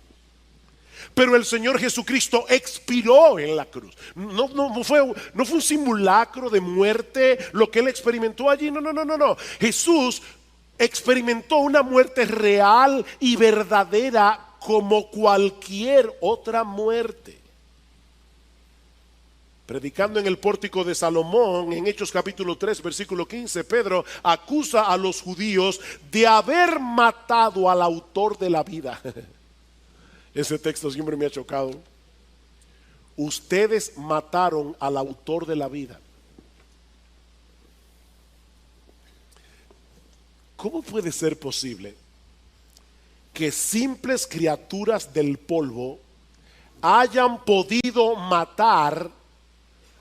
Pero el Señor Jesucristo expiró en la cruz. No fue un simulacro de muerte lo que él experimentó allí. No. Jesús experimentó una muerte real y verdadera como cualquier otra muerte. Predicando en el pórtico de Salomón, en Hechos capítulo 3, versículo 15, Pedro acusa a los judíos de haber matado al autor de la vida. Ese texto siempre me ha chocado. Ustedes mataron al autor de la vida. ¿Cómo puede ser posible que simples criaturas del polvo hayan podido matar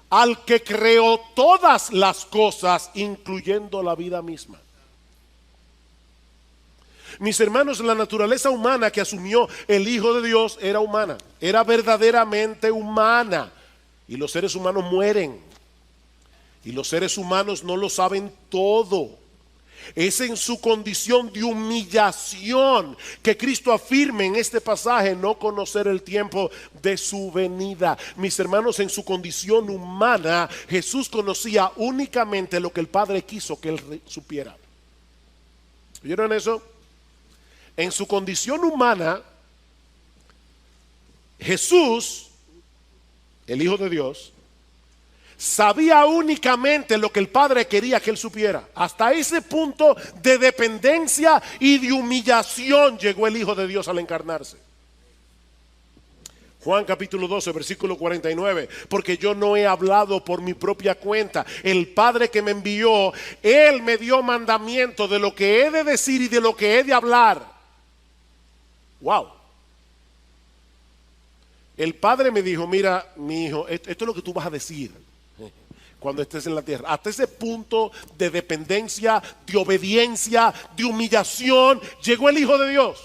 al que creó todas las cosas, incluyendo la vida misma? Mis hermanos, la naturaleza humana que asumió el Hijo de Dios era humana, era verdaderamente humana. Y los seres humanos mueren. Y los seres humanos no lo saben todo. Es en su condición de humillación que Cristo afirma en este pasaje no conocer el tiempo de su venida. Mis hermanos, en su condición humana, Jesús conocía únicamente lo que el Padre quiso que él supiera. ¿Oyeron eso? En su condición humana, Jesús, el Hijo de Dios, sabía únicamente lo que el Padre quería que él supiera. Hasta ese punto de dependencia y de humillación llegó el Hijo de Dios al encarnarse. Juan capítulo 12, versículo 49, porque yo no he hablado por mi propia cuenta. El Padre que me envió, Él me dio mandamiento de lo que he de decir y de lo que he de hablar. Wow. El Padre me dijo, mira, mi hijo, esto es lo que tú vas a decir cuando estés en la tierra. Hasta ese punto de dependencia, de obediencia, de humillación, llegó el Hijo de Dios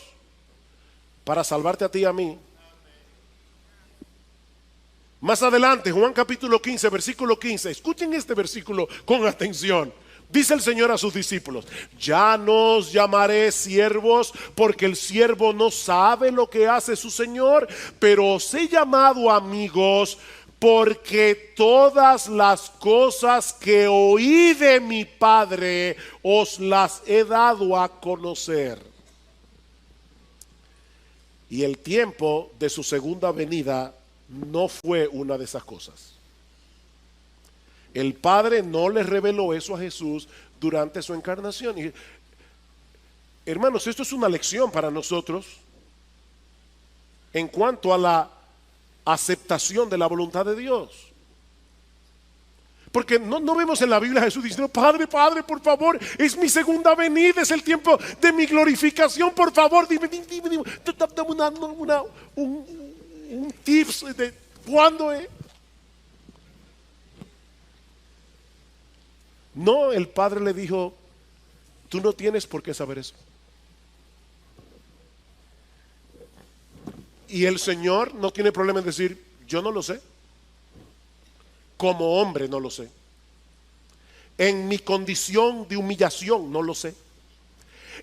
para salvarte a ti y a mí. Más adelante, Juan capítulo 15, versículo 15. Escuchen este versículo con atención. Dice el Señor a sus discípulos: ya no os llamaré siervos, porque el siervo no sabe lo que hace su Señor, pero os he llamado amigos, porque todas las cosas que oí de mi Padre os las he dado a conocer. Y el tiempo de su segunda venida no fue una de esas cosas. El Padre no le reveló eso a Jesús durante su encarnación. Y, hermanos, esto es una lección para nosotros en cuanto a la aceptación de la voluntad de Dios. Porque no vemos en la Biblia a Jesús diciendo: Padre, por favor, es mi segunda venida, es el tiempo de mi glorificación, por favor, dime un tips de cuándo es. No, el Padre le dijo: tú no tienes por qué saber eso. Y el Señor no tiene problema en decir: yo no lo sé. Como hombre no lo sé. En mi condición de humillación no lo sé.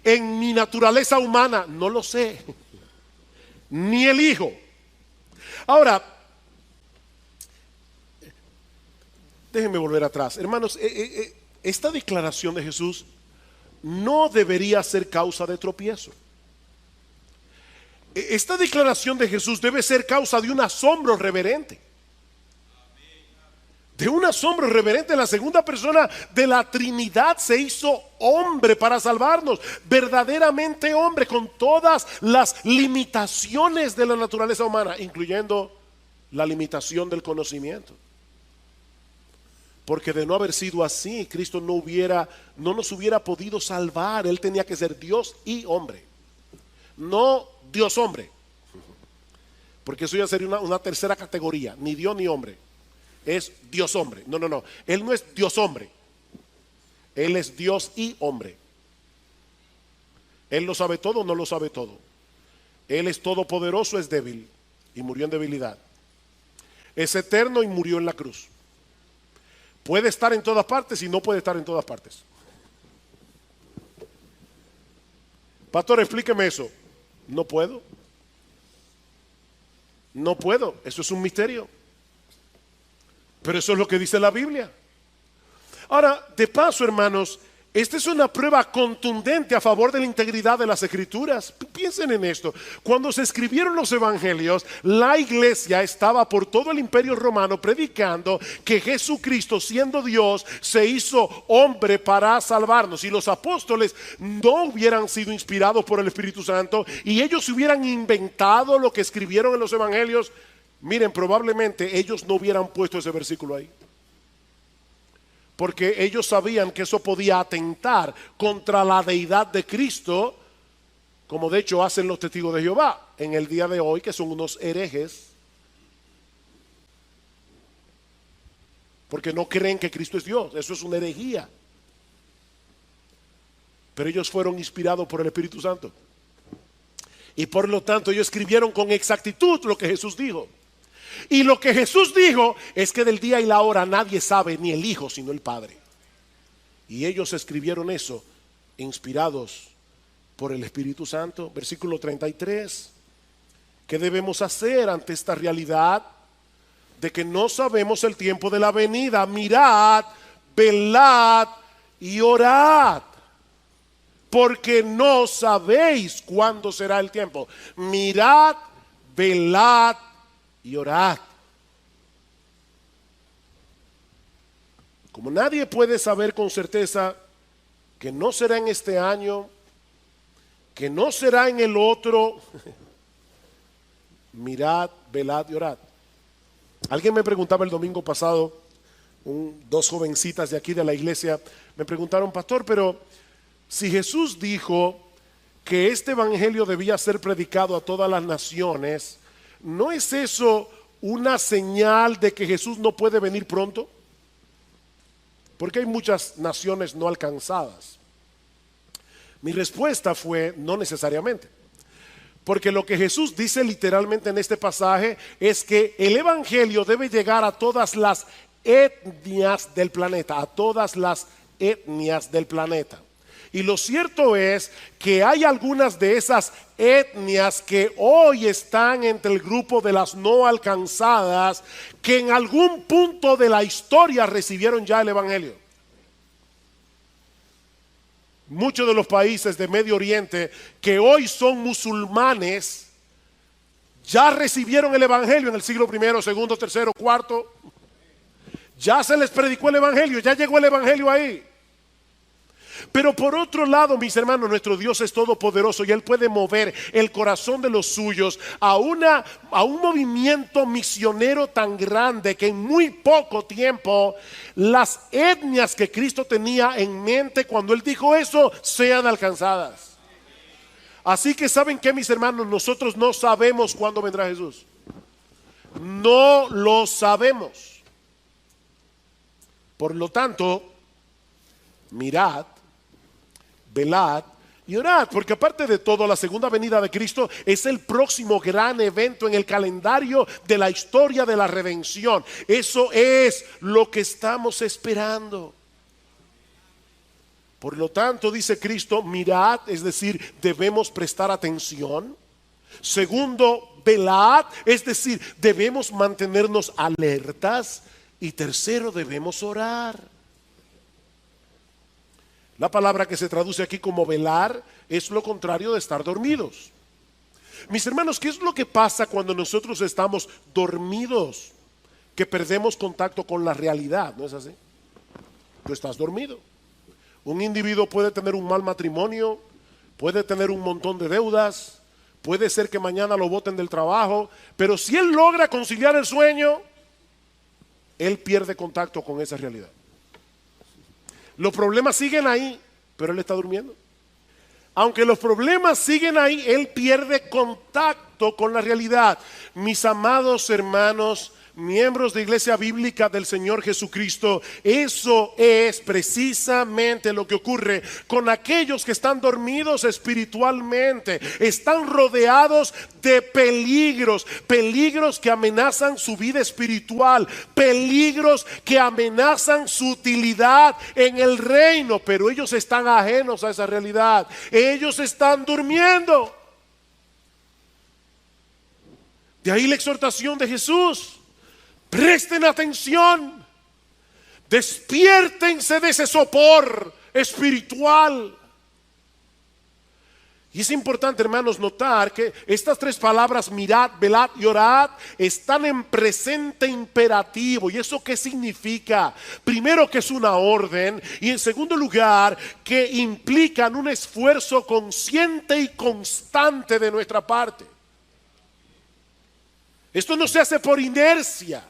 En mi naturaleza humana no lo sé. Ni el Hijo. Ahora, déjenme volver atrás. Hermanos, esta declaración de Jesús no debería ser causa de tropiezo. Esta declaración de Jesús debe ser causa de un asombro reverente. de un asombro irreverente. La segunda persona de la Trinidad se hizo hombre para salvarnos, verdaderamente hombre, con todas las limitaciones de la naturaleza humana, incluyendo la limitación del conocimiento. Porque de no haber sido así, Cristo no nos hubiera podido salvar. Él tenía que ser Dios y hombre, no Dios hombre, porque eso ya sería una tercera categoría. Ni Dios ni hombre, es Dios hombre. No, Él no es Dios hombre, Él es Dios y hombre. Él lo sabe todo, no lo sabe todo. Él es todopoderoso, es débil y murió en debilidad. Es eterno y murió en la cruz. Puede estar en todas partes y no puede estar en todas partes. Pastor, explíqueme eso. No puedo. No puedo. Eso es un misterio. Pero eso es lo que dice la Biblia. Ahora, de paso, hermanos, esta es una prueba contundente a favor de la integridad de las Escrituras. Piensen en esto. Cuando se escribieron los evangelios, la iglesia estaba por todo el imperio romano predicando que Jesucristo, siendo Dios, se hizo hombre para salvarnos. Si los apóstoles no hubieran sido inspirados por el Espíritu Santo y ellos hubieran inventado lo que escribieron en los evangelios, miren, probablemente ellos no hubieran puesto ese versículo ahí. Porque ellos sabían que eso podía atentar contra la deidad de Cristo, como de hecho hacen los testigos de Jehová en el día de hoy, que son unos herejes, porque no creen que Cristo es Dios. Eso es una herejía. Pero ellos fueron inspirados por el Espíritu Santo, y por lo tanto ellos escribieron con exactitud lo que Jesús dijo. Y lo que Jesús dijo es que del día y la hora nadie sabe, ni el Hijo sino el Padre. Y ellos escribieron eso inspirados por el Espíritu Santo. Versículo 33. ¿Qué debemos hacer ante esta realidad de que no sabemos el tiempo de la venida? Mirad, velad y orad, porque no sabéis cuándo será el tiempo. Mirad, velad y orad. Como nadie puede saber con certeza que no será en este año, que no será en el otro, mirad, velad y orad. Alguien me preguntaba el domingo pasado, dos jovencitas de aquí de la iglesia, me preguntaron: pastor, pero si Jesús dijo que este evangelio debía ser predicado a todas las naciones, ¿no es eso una señal de que Jesús no puede venir pronto? Porque hay muchas naciones no alcanzadas. Mi respuesta fue: no necesariamente. Porque lo que Jesús dice literalmente en este pasaje es que el evangelio debe llegar a todas las etnias del planeta, a todas las etnias del planeta. Y lo cierto es que hay algunas de esas etnias que hoy están entre el grupo de las no alcanzadas, que en algún punto de la historia recibieron ya el evangelio. Muchos de los países de Medio Oriente que hoy son musulmanes ya recibieron el evangelio en el siglo primero, segundo, tercero, cuarto. Ya se les predicó el evangelio, ya llegó el evangelio ahí. Pero por otro lado, mis hermanos, nuestro Dios es todopoderoso y Él puede mover el corazón de los suyos a un movimiento misionero tan grande que en muy poco tiempo las etnias que Cristo tenía en mente cuando Él dijo eso sean alcanzadas. Así que ¿saben qué, mis hermanos? Nosotros no sabemos cuándo vendrá Jesús. No lo sabemos. Por lo tanto, mirad, velad y orad, porque aparte de todo, la segunda venida de Cristo es el próximo gran evento en el calendario de la historia de la redención. Eso es lo que estamos esperando. Por lo tanto, dice Cristo, mirad, es decir, debemos prestar atención. Segundo, velad, es decir, debemos mantenernos alertas. Y tercero, debemos orar. La palabra que se traduce aquí como velar es lo contrario de estar dormidos. Mis hermanos, ¿qué es lo que pasa cuando nosotros estamos dormidos? que perdemos contacto con la realidad, ¿no es así? Tú estás dormido. Un individuo puede tener un mal matrimonio, puede tener un montón de deudas, puede ser que mañana lo boten del trabajo, pero si él logra conciliar el sueño, él pierde contacto con esa realidad. Los problemas siguen ahí, pero él está durmiendo. Aunque los problemas siguen ahí, él pierde contacto con la realidad. Mis amados hermanos, miembros de Iglesia Bíblica del Señor Jesucristo, eso es precisamente lo que ocurre con aquellos que están dormidos espiritualmente. Están rodeados de peligros, peligros que amenazan su vida espiritual, peligros que amenazan su utilidad en el reino, pero ellos están ajenos a esa realidad. Ellos están durmiendo. De ahí la exhortación de Jesús. Presten atención, despiértense de ese sopor espiritual. Y es importante, hermanos, notar que estas tres palabras, mirad, velad y orad, están en presente imperativo. ¿Y eso qué significa? Primero, que es una orden, y en segundo lugar, que implican un esfuerzo consciente y constante de nuestra parte. Esto no se hace por inercia.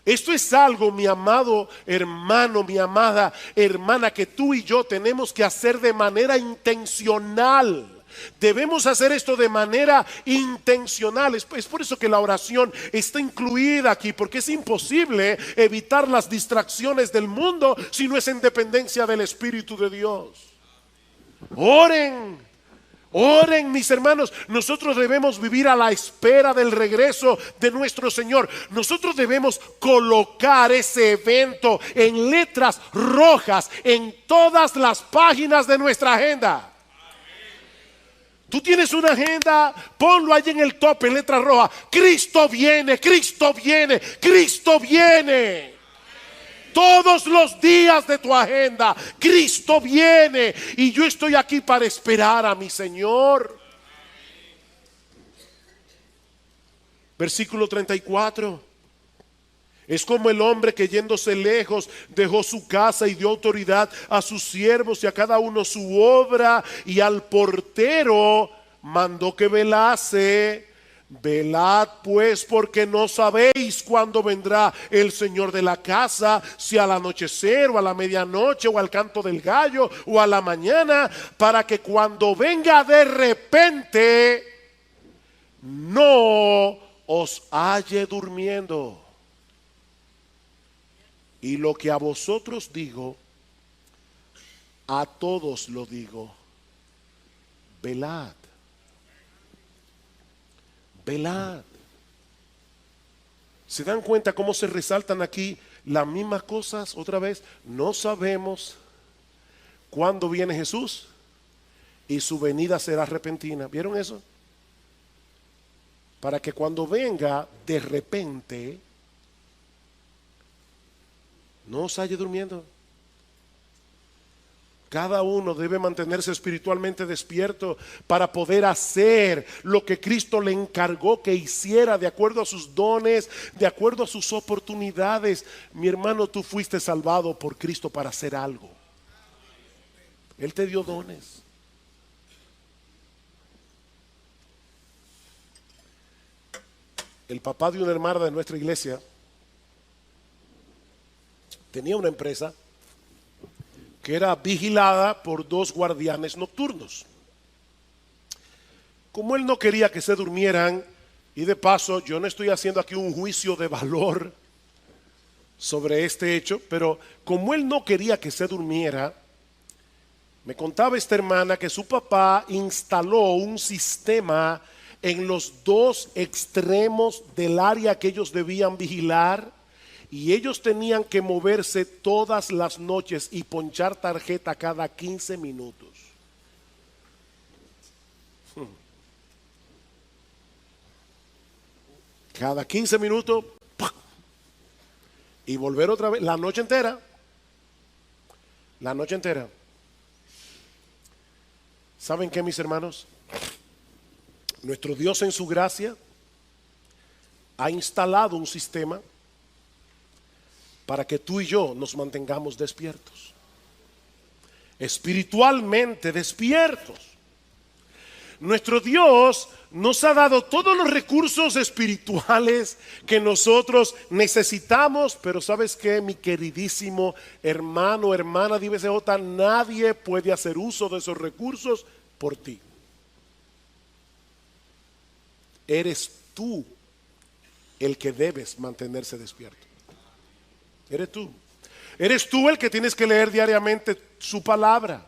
Esto es algo, mi amado hermano, mi amada hermana, que tú y yo tenemos que hacer de manera intencional. Debemos hacer esto de manera intencional. Es por eso que la oración está incluida aquí, porque es imposible evitar las distracciones del mundo si no es en dependencia del Espíritu de Dios. Oren. Oren, mis hermanos. Nosotros debemos vivir a la espera del regreso de nuestro Señor. Nosotros debemos colocar ese evento en letras rojas en todas las páginas de nuestra agenda. Tú tienes una agenda, ponlo ahí en el tope, en letra roja. Cristo viene, Cristo viene, Cristo viene. Todos los días de tu agenda, Cristo viene, y yo estoy aquí para esperar a mi Señor. Versículo 34. Es como el hombre que yéndose lejos dejó su casa y dio autoridad a sus siervos y a cada uno su obra, y al portero mandó que velase. Velad pues, porque no sabéis cuándo vendrá el Señor de la casa, si al anochecer o a la medianoche o al canto del gallo o a la mañana, para que cuando venga de repente no os halle durmiendo. Y lo que a vosotros digo, a todos lo digo: velad. Velad. ¿Se dan cuenta cómo se resaltan aquí las mismas cosas otra vez? No sabemos cuándo viene Jesús y su venida será repentina. ¿Vieron eso? Para que cuando venga de repente no os halle durmiendo. Cada uno debe mantenerse espiritualmente despierto para poder hacer lo que Cristo le encargó que hiciera, de acuerdo a sus dones, de acuerdo a sus oportunidades. Mi hermano, tú fuiste salvado por Cristo para hacer algo. Él te dio dones. El papá de una hermana de nuestra iglesia tenía una empresa que era vigilada por 2 guardianes nocturnos. Como él no quería que se durmieran, y de paso yo no estoy haciendo aquí un juicio de valor sobre este hecho, pero como él no quería que se durmiera, me contaba esta hermana que su papá instaló un sistema en los 2 extremos del área que ellos debían vigilar. Y ellos tenían que moverse todas las noches y ponchar tarjeta cada 15 minutos. Cada 15 minutos. ¡Pah! Y volver otra vez la noche entera. La noche entera. ¿Saben qué, mis hermanos? Nuestro Dios en su gracia ha instalado un sistema para que tú y yo nos mantengamos despiertos, espiritualmente despiertos. Nuestro Dios nos ha dado todos los recursos espirituales que nosotros necesitamos, pero ¿sabes qué, mi queridísimo hermano, hermana de IBCJ? Nadie puede hacer uso de esos recursos por ti. Eres tú el que debes mantenerse despierto. Eres tú. Eres tú el que tienes que leer diariamente su palabra.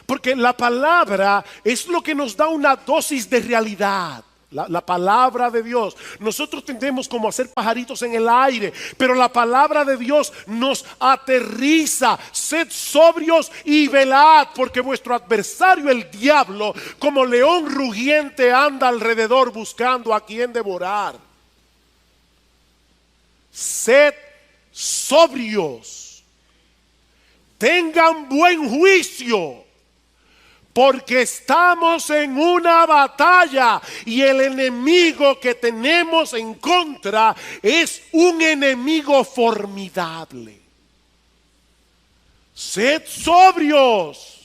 Porque la palabra es lo que nos da una dosis de realidad. La palabra de Dios. Nosotros tendemos como a ser pajaritos en el aire, pero la palabra de Dios nos aterriza. Sed sobrios y velad, porque vuestro adversario el diablo, como león rugiente, anda alrededor buscando a quien devorar. Sed sobrios, tengan buen juicio, porque estamos en una batalla y el enemigo que tenemos en contra es un enemigo formidable. Sed sobrios.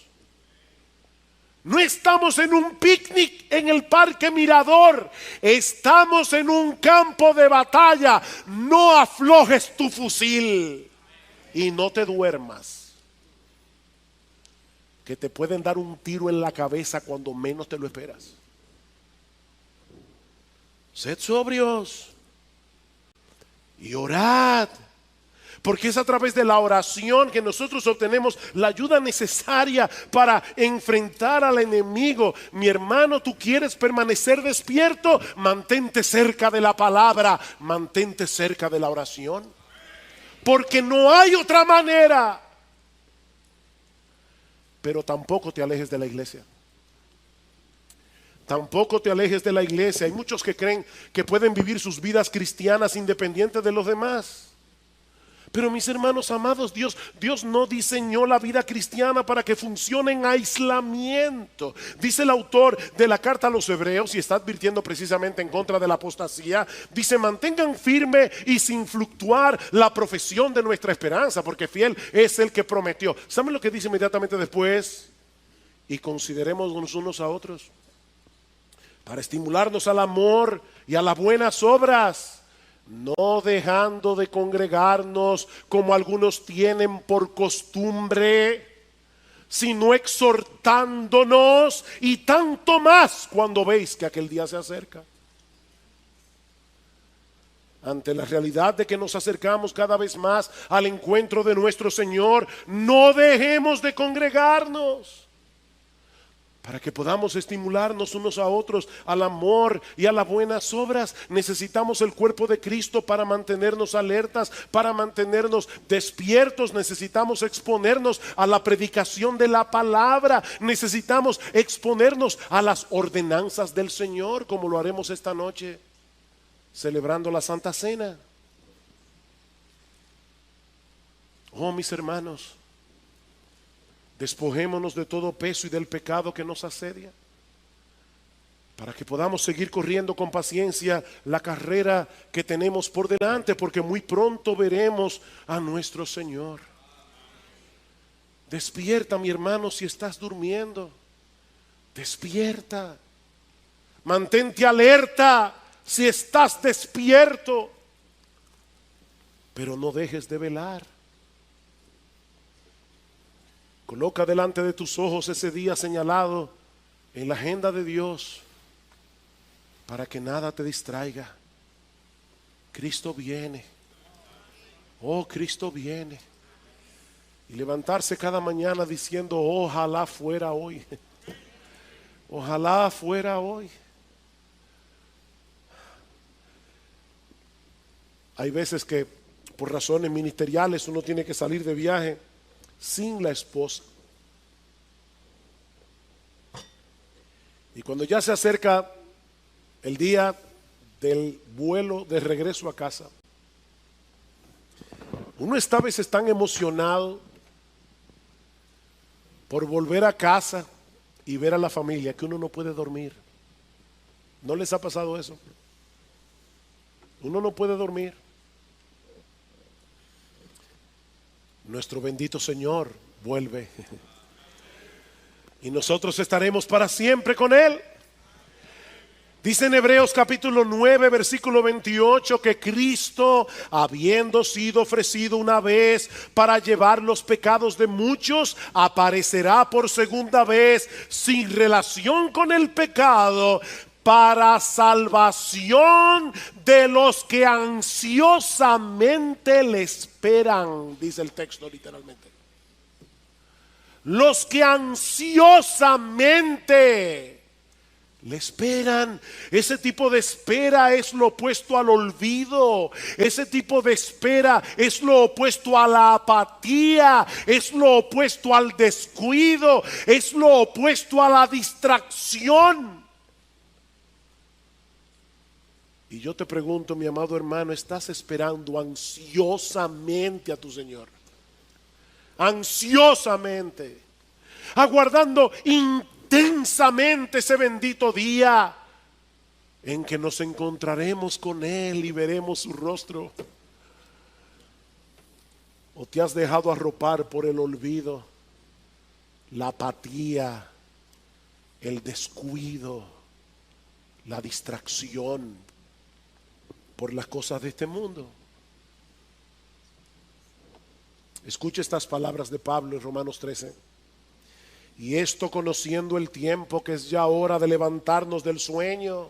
No estamos en un picnic en el Parque Mirador, estamos en un campo de batalla. No aflojes tu fusil y no te duermas, que te pueden dar un tiro en la cabeza cuando menos te lo esperas. Sed sobrios y orad, porque es a través de la oración que nosotros obtenemos la ayuda necesaria para enfrentar al enemigo. Mi hermano, tú quieres permanecer despierto, mantente cerca de la palabra, mantente cerca de la oración, porque no hay otra manera. Pero tampoco te alejes de la iglesia. Tampoco te alejes de la iglesia. Hay muchos que creen que pueden vivir sus vidas cristianas independientes de los demás. Pero mis hermanos amados, Dios no diseñó la vida cristiana para que funcione en aislamiento. Dice el autor de la carta a los Hebreos, y está advirtiendo precisamente en contra de la apostasía, dice: mantengan firme y sin fluctuar la profesión de nuestra esperanza, porque fiel es el que prometió. ¿Saben lo que dice inmediatamente después? Y consideremos unos a otros para estimularnos al amor y a las buenas obras, no dejando de congregarnos como algunos tienen por costumbre, sino exhortándonos, y tanto más cuando veis que aquel día se acerca. Ante la realidad de que nos acercamos cada vez más al encuentro de nuestro Señor, no dejemos de congregarnos, para que podamos estimularnos unos a otros al amor y a las buenas obras. Necesitamos el cuerpo de Cristo para mantenernos alertas, para mantenernos despiertos. Necesitamos exponernos a la predicación de la palabra. Necesitamos exponernos a las ordenanzas del Señor, como lo haremos esta noche, celebrando la Santa Cena. Oh, mis hermanos, despojémonos de todo peso y del pecado que nos asedia, para que podamos seguir corriendo con paciencia la carrera que tenemos por delante, porque muy pronto veremos a nuestro Señor. Despierta, mi hermano, si estás durmiendo. Despierta. Mantente alerta si estás despierto, pero no dejes de velar. Coloca delante de tus ojos ese día señalado en la agenda de Dios, para que nada te distraiga. Cristo viene. Oh, Cristo viene. Y levantarse cada mañana diciendo: ojalá fuera hoy. Ojalá fuera hoy. Hay veces que por razones ministeriales uno tiene que salir de viaje sin la esposa. Y cuando ya se acerca el día del vuelo de regreso a casa, uno está a veces tan emocionado por volver a casa y ver a la familia que uno no puede dormir. ¿No les ha pasado eso? Uno no puede dormir. Nuestro bendito Señor vuelve. Y nosotros estaremos para siempre con Él. Dice en Hebreos capítulo 9 versículo 28 que Cristo, habiendo sido ofrecido una vez para llevar los pecados de muchos, aparecerá por segunda vez sin relación con el pecado, para salvación de los que ansiosamente le esperan, dice el texto literalmente. Los que ansiosamente le esperan. Ese tipo de espera es lo opuesto al olvido. Ese tipo de espera es lo opuesto a la apatía. Es lo opuesto al descuido. Es lo opuesto a la distracción. Y yo te pregunto, mi amado hermano, ¿estás esperando ansiosamente a tu Señor? Ansiosamente, aguardando intensamente ese bendito día en que nos encontraremos con Él y veremos su rostro. ¿O te has dejado arropar por el olvido, la apatía, el descuido, la distracción por las cosas de este mundo? Escucha estas palabras de Pablo en Romanos 13. Y esto conociendo el tiempo, que es ya hora de levantarnos del sueño,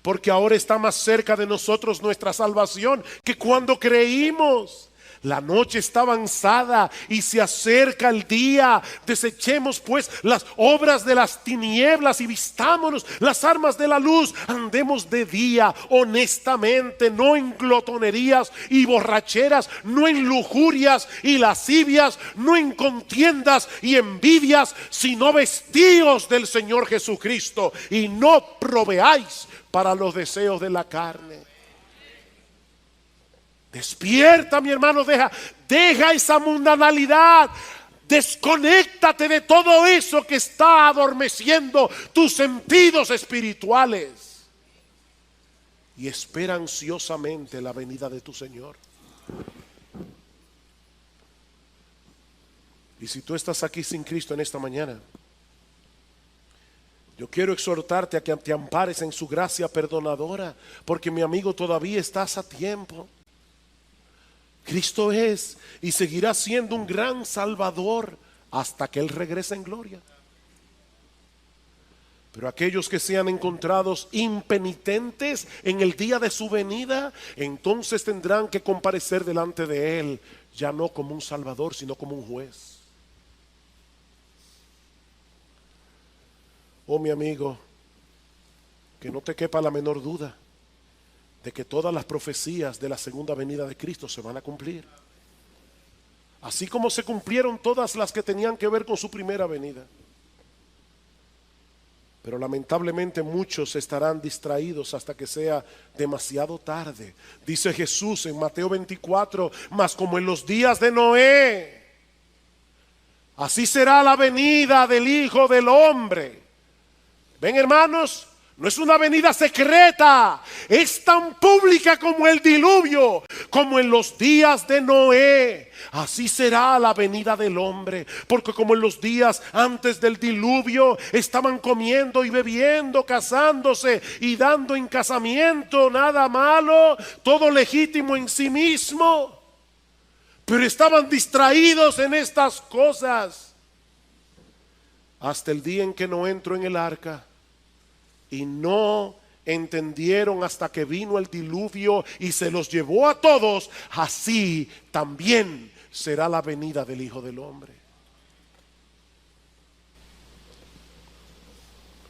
porque ahora está más cerca de nosotros nuestra salvación que cuando creímos. La noche está avanzada y se acerca el día. Desechemos pues las obras de las tinieblas y vistámonos las armas de la luz. Andemos de día honestamente, no en glotonerías y borracheras, no en lujurias y lascivias, no en contiendas y envidias, sino vestíos del Señor Jesucristo y no proveáis para los deseos de la carne. Despierta, mi hermano, deja esa mundanalidad. Desconéctate de todo eso que está adormeciendo tus sentidos espirituales y espera ansiosamente la venida de tu Señor. Y si tú estás aquí sin Cristo en esta mañana, yo quiero exhortarte a que te ampares en su gracia perdonadora, porque mi amigo, todavía estás a tiempo. Cristo es y seguirá siendo un gran Salvador hasta que Él regrese en gloria. Pero aquellos que sean encontrados impenitentes en el día de su venida, entonces tendrán que comparecer delante de Él, ya no como un Salvador, sino como un juez. Oh, mi amigo, que no te quepa la menor duda de que todas las profecías de la segunda venida de Cristo se van a cumplir, así como se cumplieron todas las que tenían que ver con su primera venida. Pero lamentablemente muchos estarán distraídos hasta que sea demasiado tarde. Dice Jesús en Mateo 24: mas como en los días de Noé, así será la venida del Hijo del Hombre. ¿Ven, hermanos? No es una venida secreta, es tan pública como el diluvio, como en los días de Noé. Así será la venida del hombre, porque como en los días antes del diluvio estaban comiendo y bebiendo, casándose y dando en casamiento, nada malo, todo legítimo en sí mismo, pero estaban distraídos en estas cosas hasta el día en que Noé entró en el arca. Y no entendieron hasta que vino el diluvio y se los llevó a todos. Así también será la venida del Hijo del Hombre.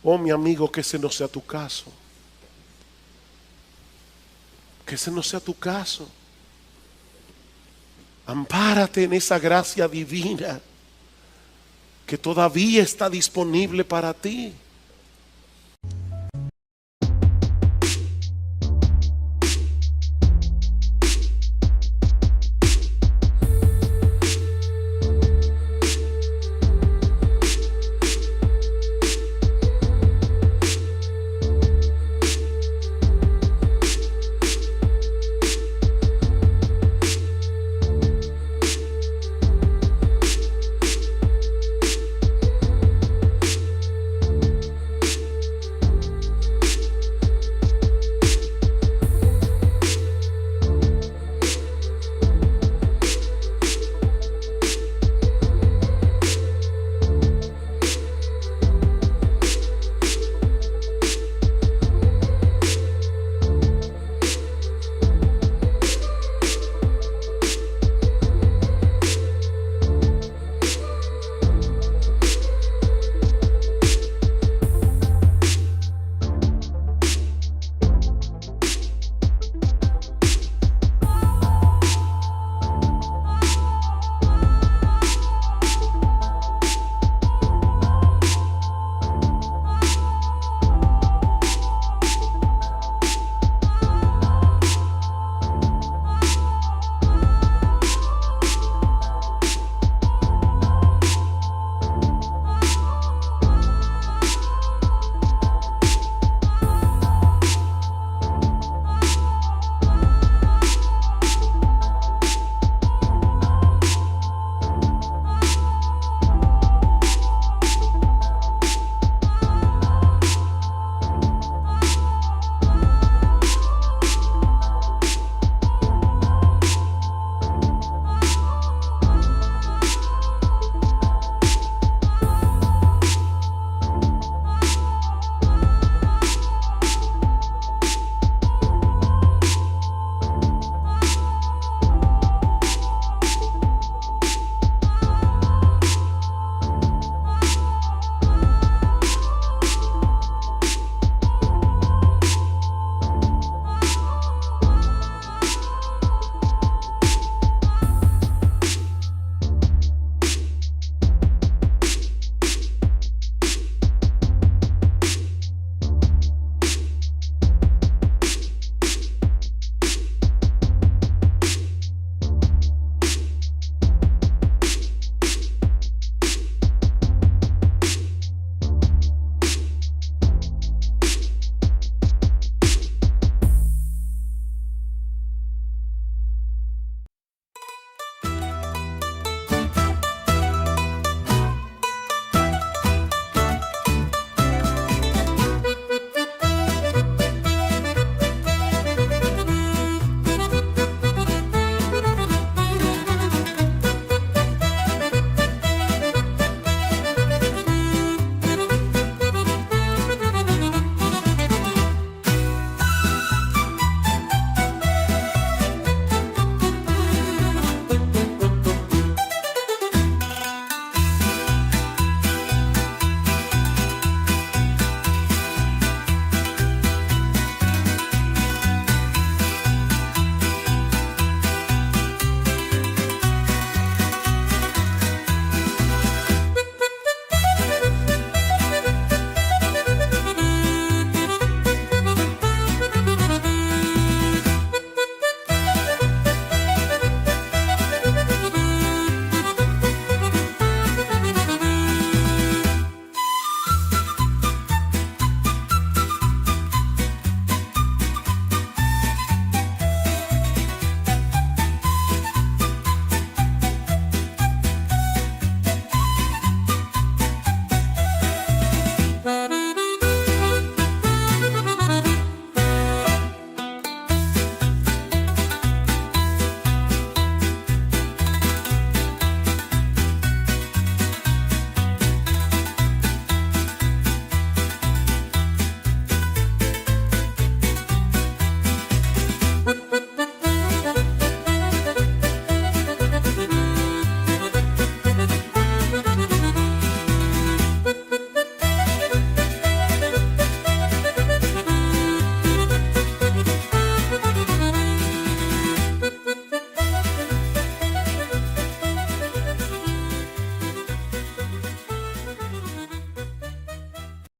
Oh, mi amigo, que ese no sea tu caso. Que ese no sea tu caso. Ampárate en esa gracia divina que todavía está disponible para ti.